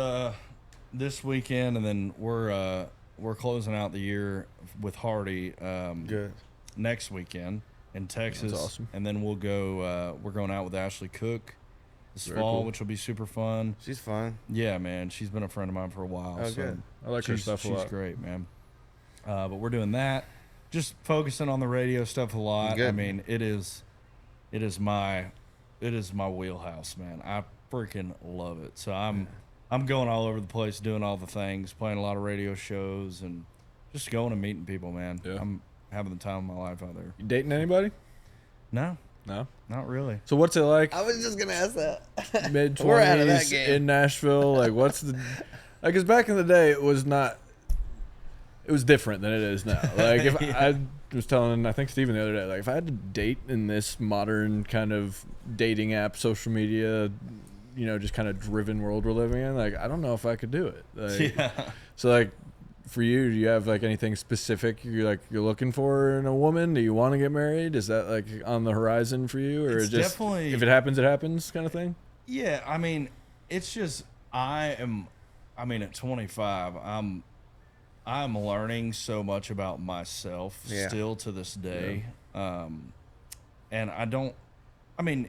this weekend, and then we're closing out the year with Hardy Good. next weekend in Texas. That's awesome. And then we'll go. We're going out with Ashley Cook this fall, which will be super fun. She's fun. Yeah, man. She's been a friend of mine for a while. Oh, so good. I like her stuff a lot. She's great, man. But we're doing that. Just focusing on the radio stuff a lot. Good. I mean, it is my wheelhouse, man. I freaking love it. So I'm going all over the place, doing all the things, playing a lot of radio shows, and just going and meeting people, man. Yeah. I'm having the time of my life out there. You dating anybody? No, No. not really. So what's it like? I was just gonna ask that. Mid We're out of that 20s game. in Nashville. Like, what's the? Like, 'cause back in the day, it was not. It was different than it is now. Like, if I was telling, I think Steven the other day, like, if I had to date in this modern kind of dating app, social media, just kind of driven world we're living in, like, I don't know if I could do it. Like, Yeah. So, like, for you, do you have like anything specific you're looking for in a woman? Do you want to get married? Is that like on the horizon for you, or It's just definitely, if it happens, it happens kind of thing? yeah. I mean, it's just at 25, I'm learning so much about myself still to this day, and I don't. I mean,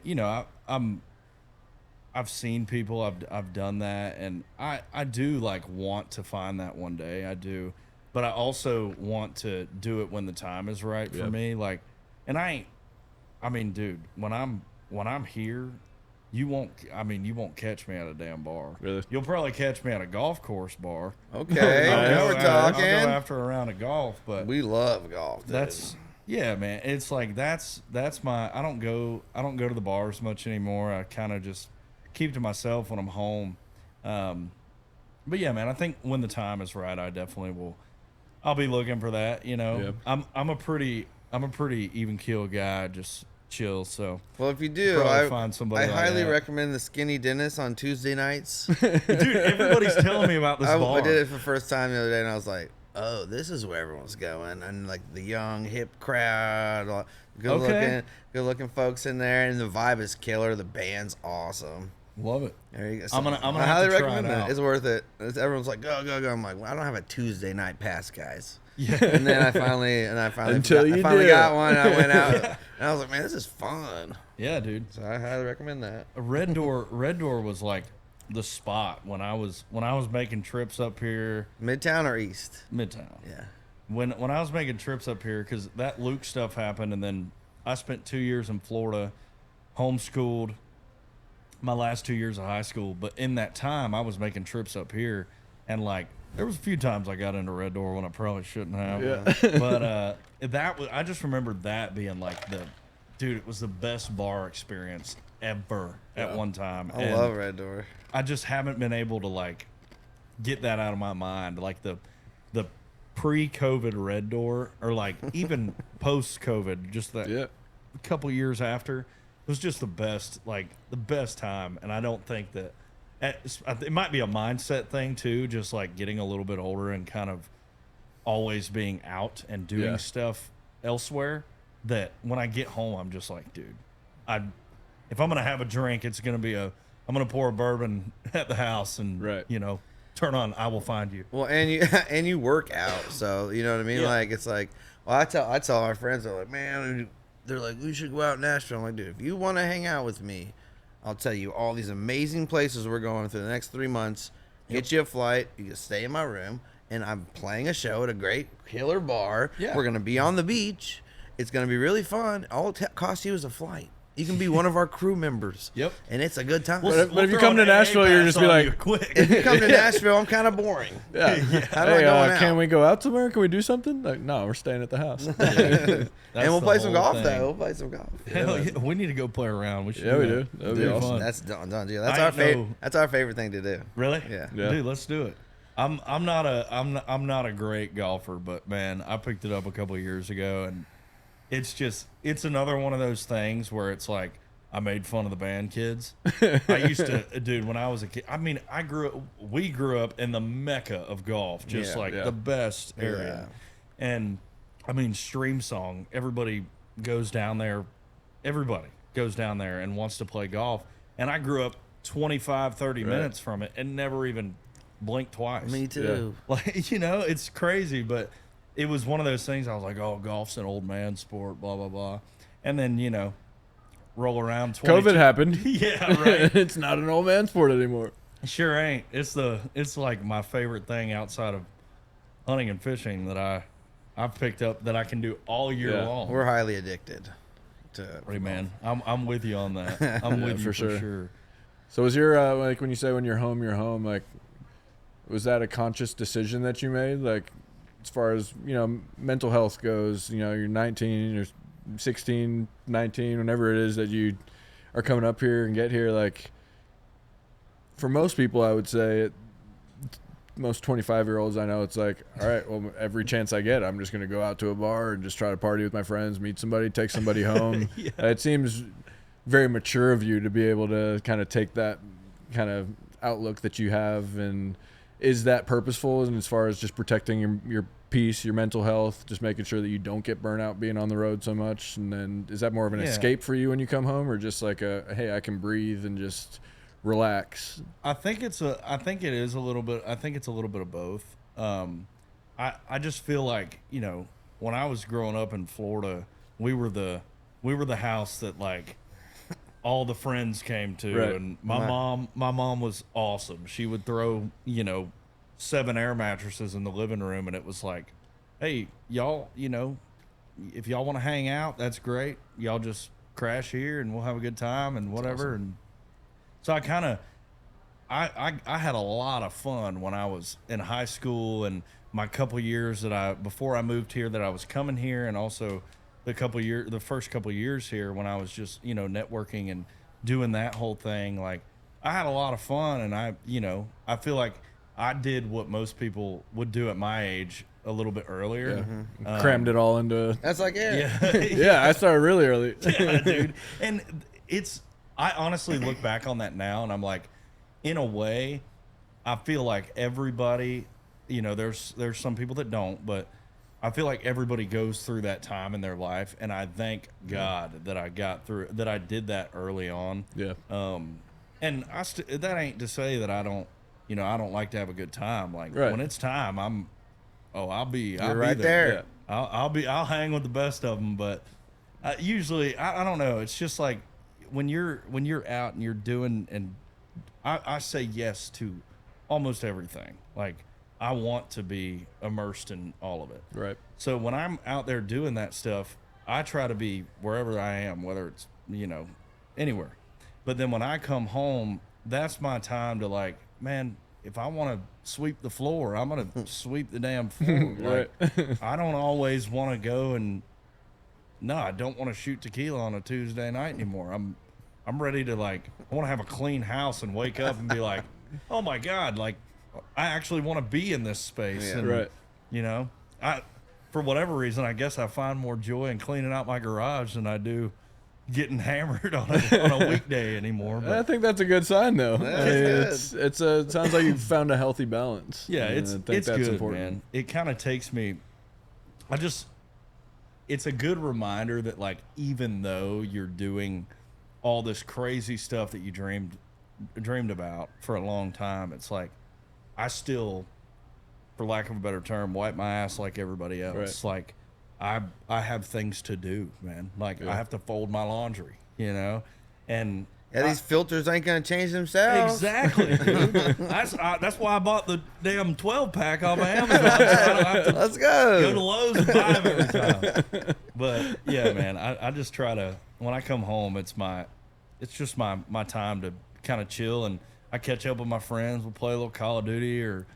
I've seen people, I've done that, and I do like want to find that one day. I do, but I also want to do it when the time is right for me. Like, and dude, when I'm here, you won't catch me at a damn bar. Really? You'll probably catch me at a golf course bar. Okay, now we're talking. I'll go after a round of golf, but We love golf. Dude. yeah, man. It's like that's my. I don't go to the bars much anymore. I kind of just keep to myself when I'm home. But yeah, man. I think when the time is right, I definitely will. I'll be looking for that. Yep. I'm a pretty even keel guy. Just chill. So Well, if you do, probably find somebody. I like highly that. recommend the Skinny Dennis on Tuesday nights. Dude, everybody's telling me about this bar. I did it for the first time the other day, and I was like, oh, this is where everyone's going. And like the young, hip crowd, good looking folks in there, and the vibe is killer. The band's awesome. Love it. There you go. I'm gonna I have highly to try recommend it that. out. It's worth it. Everyone's like, go, go, go. I'm like, well, I don't have a Tuesday night pass, guys. Yeah. And then I finally Until you do. got one. I went out, and I was like, man, this is fun. Yeah, dude. So I highly recommend that. Red Door was like the spot when I was making trips up here. Midtown or East? Midtown. Yeah. When I was making trips up here, because that Luke stuff happened, and then I spent 2 years in Florida, homeschooled my last 2 years of high school. But in that time, I was making trips up here, and like there was a few times I got into Red Door when I probably shouldn't have. Yeah. But I just remember that being like dude, it was the best bar experience ever at one time. I love Red Door. I just haven't been able to like get that out of my mind. Like the pre-COVID Red Door, or like even post-COVID, just that couple years after, it was just the best time. And I don't think that it might be a mindset thing too, just like getting a little bit older and kind of always being out and doing stuff elsewhere, that when I get home, I'm just like, dude, if I'm gonna have a drink, it's gonna be I'm gonna pour a bourbon at the house and turn on I Will Find You. Well, and you work out, so you know what I mean. Yeah. Like it's like, well, I tell my friends, they're like, man, they're like, we should go out in Nashville. I'm like, dude, if you want to hang out with me, I'll tell you all these amazing places we're going through the next 3 months. Get you a flight. You can stay in my room, and I'm playing a show at a great killer bar. Yeah. We're gonna be on the beach. It's gonna be really fun. All it costs you is a flight. You can be one of our crew members. Yep. And it's a good time. But if you come to Nashville, you're just be like, quick. If you come to Nashville, I'm kind of boring. yeah. How do I go out? Can we go out somewhere? Can we do something? Like, no, we're staying at the house. And we'll play some golf, though. We'll play some golf. Hell yeah, we need to go play around. We should. Yeah, we do. That would be Dude, awesome. fun. That's done, dude. That's our favorite thing to do. Really? Yeah. Dude, let's do it. I'm not a great golfer, but man, I picked it up a couple of years ago, and it's another one of those things where it's like, I made fun of the band kids. I used to, dude, when I was a kid. I mean, we grew up in the mecca of golf, just the best area. Yeah. And I mean, Stream Song, everybody goes down there and wants to play golf. And I grew up 25, 30 minutes from it and never even blinked twice. Me too. Yeah. Like, it's crazy, but it was one of those things. I was like, oh, golf's an old man sport, blah, blah, blah. And then, roll around. COVID happened. Yeah, right. It's not an old man sport anymore. Sure ain't. It's like my favorite thing outside of hunting and fishing that I've picked up that I can do all year long. We're highly addicted to Hey, man, I'm with you on that. I'm with you for sure. So was your like when you say when you're home, like was that a conscious decision that you made? Like as far as, mental health goes, you're 19, you're 16, 19, whenever it is that you are coming up here and get here, like for most people, I would say most 25-year-olds I know, it's like, all right, well, every chance I get, I'm just going to go out to a bar and just try to party with my friends, meet somebody, take somebody home. It seems very mature of you to be able to kind of take that kind of outlook that you have and is that purposeful? And as far as just protecting your peace, your mental health, just making sure that you don't get burnt out being on the road so much? And then is that more of an escape for you when you come home, or just like hey, I can breathe and just relax? I think it's a little bit of both. I just feel like, when I was growing up in Florida, we were the house that like all the friends came to, right. And my mom was awesome. She would throw 7 air mattresses in the living room, and it was like, hey, y'all, if y'all want to hang out, that's great. Y'all just crash here and we'll have a good time and whatever. Awesome. And so I kind of I had a lot of fun when I was in high school, and my couple years before I moved here, that I was coming here, and also the first couple years here when I was just networking and doing that whole thing. Like, I had a lot of fun, and I feel like I did what most people would do at my age a little bit earlier. Yeah. Crammed it all into. That's like it. Yeah, I started really early. Yeah, dude. And I honestly look back on that now, and I'm like, in a way, I feel like everybody, there's some people that don't, but I feel like everybody goes through that time in their life, and I thank God that I got through, that I did that early on. Yeah. And that ain't to say that I don't like to have a good time. Like, right. When it's time, I'll be right there. Yeah. I'll hang with the best of them, but usually I don't know. It's just like when you're out and you're doing, and I say yes to almost everything. Like, I want to be immersed in all of it. Right. So when I'm out there doing that stuff, I try to be wherever I am, whether it's, anywhere. But then when I come home, that's my time to, like, man, if I want to sweep the floor, I'm going to sweep the damn floor. Like, right. I don't always want to go and, no, I don't want to shoot tequila on a Tuesday night anymore. I'm ready to, like, I want to have a clean house and wake up and be like, oh my God, like, I actually want to be in this space. Yeah. And, right. For whatever reason, I guess I find more joy in cleaning out my garage than I do getting hammered on a weekday anymore. But I think that's a good sign, though. It sounds like you've found a healthy balance. Yeah, it's good, important. Man. It kind of takes me. It's a good reminder that, like, even though you're doing all this crazy stuff that you dreamed about for a long time, it's like, I still, for lack of a better term, wipe my ass like everybody else. Right. Like, I have things to do, man. Like, I have to fold my laundry, and these filters ain't gonna change themselves. Exactly, dude. That's why I bought the damn 12-pack off of Amazon. So I don't have to Let's go to Lowe's and buy them every time. But yeah, man, I just try to, when I come home, it's just my time to kind of chill, and I catch up with my friends. We'll play a little Call of Duty, or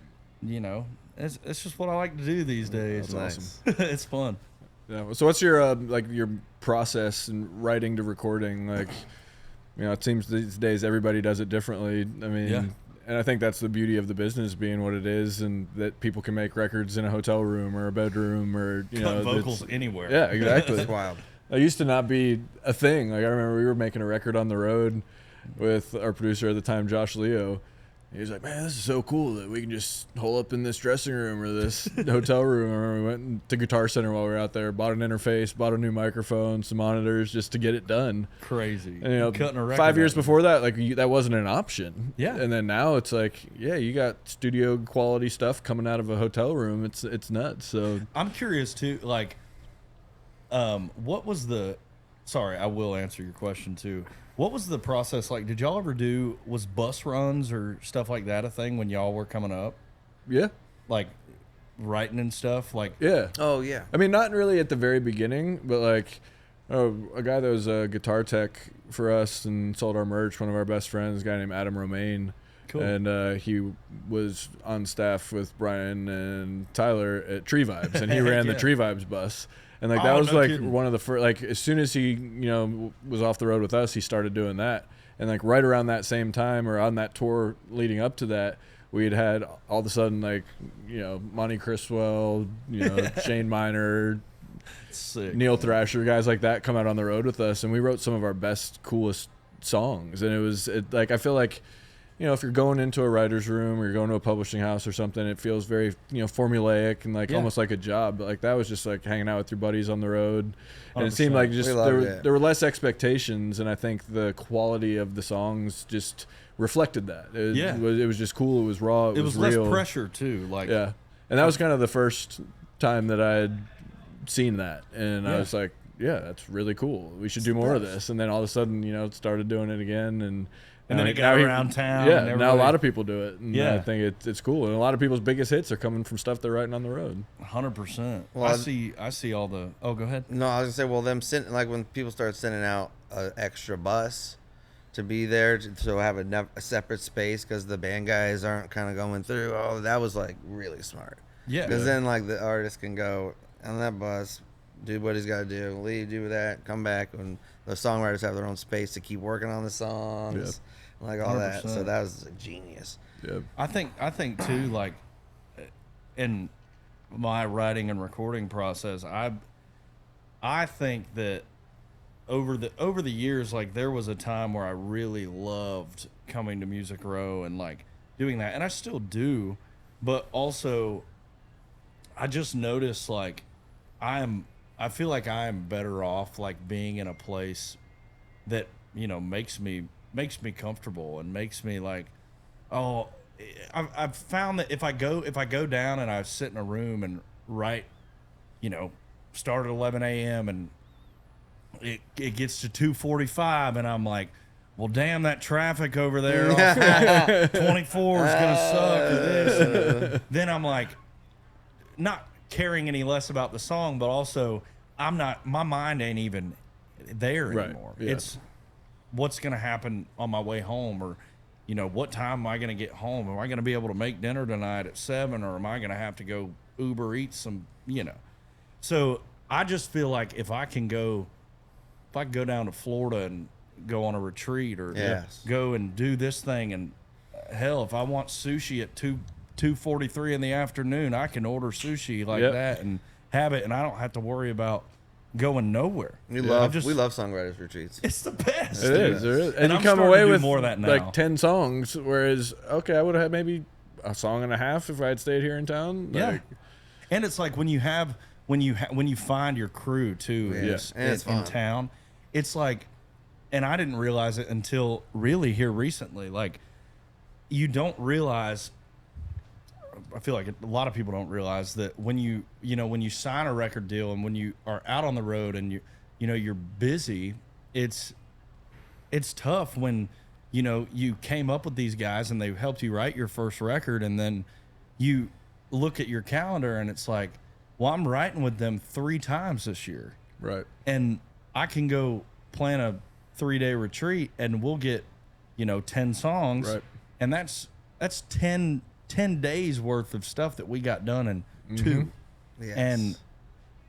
it's just what I like to do these days. That's awesome. It's fun. Yeah. So what's your your process in writing to recording? Like, it seems these days everybody does it differently. I mean, and I think that's the beauty of the business being what it is, and that people can make records in a hotel room or a bedroom, or cut vocals anywhere. Yeah, exactly. It's wild. It used to not be a thing. Like, I remember we were making a record on the road with our producer at the time, Josh Leo. He was like, man, this is so cool that we can just hole up in this dressing room or this hotel room. I remember we went to Guitar Center while we were out there, bought an interface, bought a new microphone, some monitors, just to get it done. Crazy. And, cutting a record 5 years before that, like, that wasn't an option. Yeah. And then now it's like, yeah, you got studio quality stuff coming out of a hotel room. It's nuts. So I'm curious too, like, what was sorry, I will answer your question too. What was the process like? Did y'all ever was bus runs or stuff like that a thing when y'all were coming up? Yeah. Like, writing and stuff? Like, yeah. Oh, yeah. I mean, not really at the very beginning, but like, a guy that was a guitar tech for us and sold our merch, one of our best friends, a guy named Adam Romaine. Cool. And he was on staff with Brian and Tyler at Tree Vibes, and he ran the Tree Vibes bus. And like, that was like kidding. One of the first, like, as soon as he, was off the road with us, he started doing that. And like, right around that same time, or on that tour leading up to that, we had all of a sudden, like, Monty Criswell, Shane Miner, sick, Neil Thrasher, guys like that come out on the road with us. And we wrote some of our best, coolest songs. And I feel like if you're going into a writer's room or you're going to a publishing house or something, it feels very, formulaic and like almost like a job. But like that was just like hanging out with your buddies on the road. And it seemed like just there were less expectations. And I think the quality of the songs just reflected that. It was just cool. It was raw. It was real. Less pressure too. Like, yeah. And that was kind of the first time that I had seen that. And I was like, yeah, that's really cool. We should do more of this. And then all of a sudden, started doing it again. And then it got around town. Yeah, and now a lot of people do it. And I think it's cool. And a lot of people's biggest hits are coming from stuff they're writing on the road. 100%. Well, I see all the. Oh, go ahead. No, I was gonna say, well, like when people start sending out an extra bus to be there, to have a separate space because the band guys aren't kind of going through. Oh, that was like really smart. Yeah. Because then like the artist can go on that bus, do what he's got to do, leave, do that, come back, and the songwriters have their own space to keep working on the songs, like all 100%. That. So that was genius. Yeah. I think too, like in my writing and recording process, I think that over the years, like there was a time where I really loved coming to Music Row and like doing that, and I still do, but also I just noticed like I feel like I am better off like being in a place that makes me comfortable and makes me like, oh, I've found that if I go down and I sit in a room and write, start at 11 a.m. and it gets to 2:45 and I'm like, well, damn, that traffic over there off 24 is gonna suck or this. Then I'm like, not caring any less about the song, but also my mind ain't even there anymore. Yeah. It's what's gonna happen on my way home, or what time am I gonna get home? Am I gonna be able to make dinner tonight at 7, or am I gonna have to go Uber Eats some? So I just feel like if I can go down to Florida and go on a retreat, or go and do this thing, and hell, if I want sushi at 2:43 in the afternoon, I can order sushi like that and have it, and I don't have to worry about going nowhere. We love songwriters retreats. It's the best. It is. And you I'm come away with more of that now. like 10 songs, whereas I would have had maybe a song and a half if I had stayed here in town. And it's like when you find your crew too in town, it's like, and I didn't realize it until really here recently. Like, you don't realize. I feel like a lot of people don't realize that when you sign a record deal and when you are out on the road and you're busy, it's tough when you came up with these guys and they helped you write your first record, and then you look at your calendar and it's like, well, I'm writing with them 3 times this year, right? And I can go plan a 3-day retreat and we'll get 10 songs, right? And that's 10 days worth of stuff that we got done in 2. Yes. And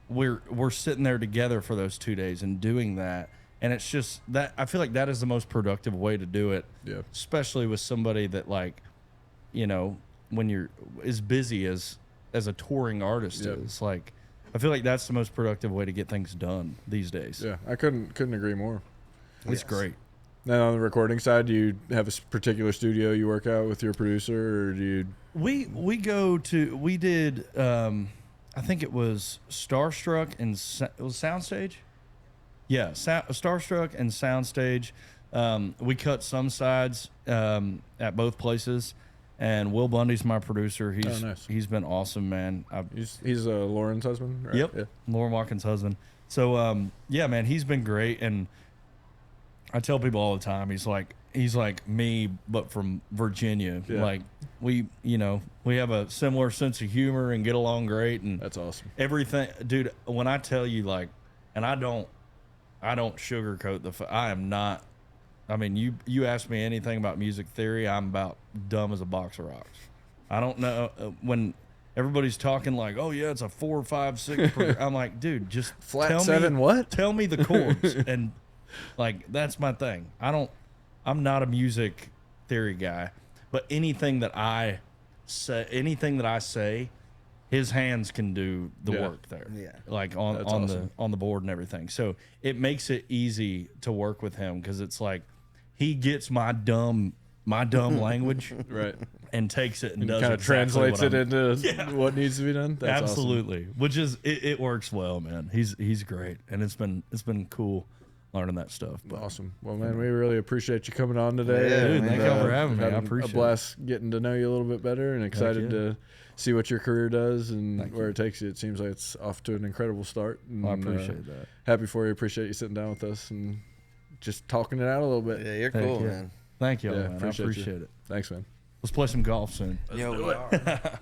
we're sitting there together for those 2 days and doing that. And it's just that I feel like that is the most productive way to do it. Yeah. Especially with somebody that like, when you're as busy as a touring artist is, like, I feel like that's the most productive way to get things done these days. Yeah. I couldn't agree more. It's great. Now on the recording side, do you have a particular studio you work out with your producer, or do you? We did I think it was Starstruck and it was Soundstage. Yeah, Starstruck and Soundstage. We cut some sides at both places, and Will Bundy's my producer. He's been awesome, man. He's Lauren's husband, right? Yep, yeah. Lauren Watkins' husband. So yeah, man, he's been great, and I tell people all the time, he's like me, but from Virginia. Yeah. Like we have a similar sense of humor and get along great, and That's awesome. everything, dude. When I tell you, like, and I don't sugarcoat I am not. I mean, you ask me anything about music theory, I'm about dumb as a box of rocks. I don't know when everybody's talking like, oh yeah, it's a 4, 5, 6. I'm like, dude, just Flat tell 7 me, what? Tell me the chords and. Like, that's my thing. I'm not a music theory guy, but anything that I say, his hands can do the work there. Yeah. Like on the board and everything. So it makes it easy to work with him, because it's like he gets my dumb my dumb language Right. and takes it and does Kind of exactly translates what it into what needs to be done. That's absolutely, which is it works well, man. He's great, and it's been cool learning that stuff. But awesome. Well, man, we really appreciate you coming on today. Yeah, dude, thank y'all for having me. I Had appreciate a blast getting to know you a little bit better, and excited to see what your career does and where it takes you. It seems like it's off to an incredible start. And, I appreciate that. Happy for you. Appreciate you sitting down with us and just talking it out a little bit. Yeah, you're cool, man. Thank you, Yeah, man. I appreciate it. Thanks, man. Let's play some golf soon. Yo, we are.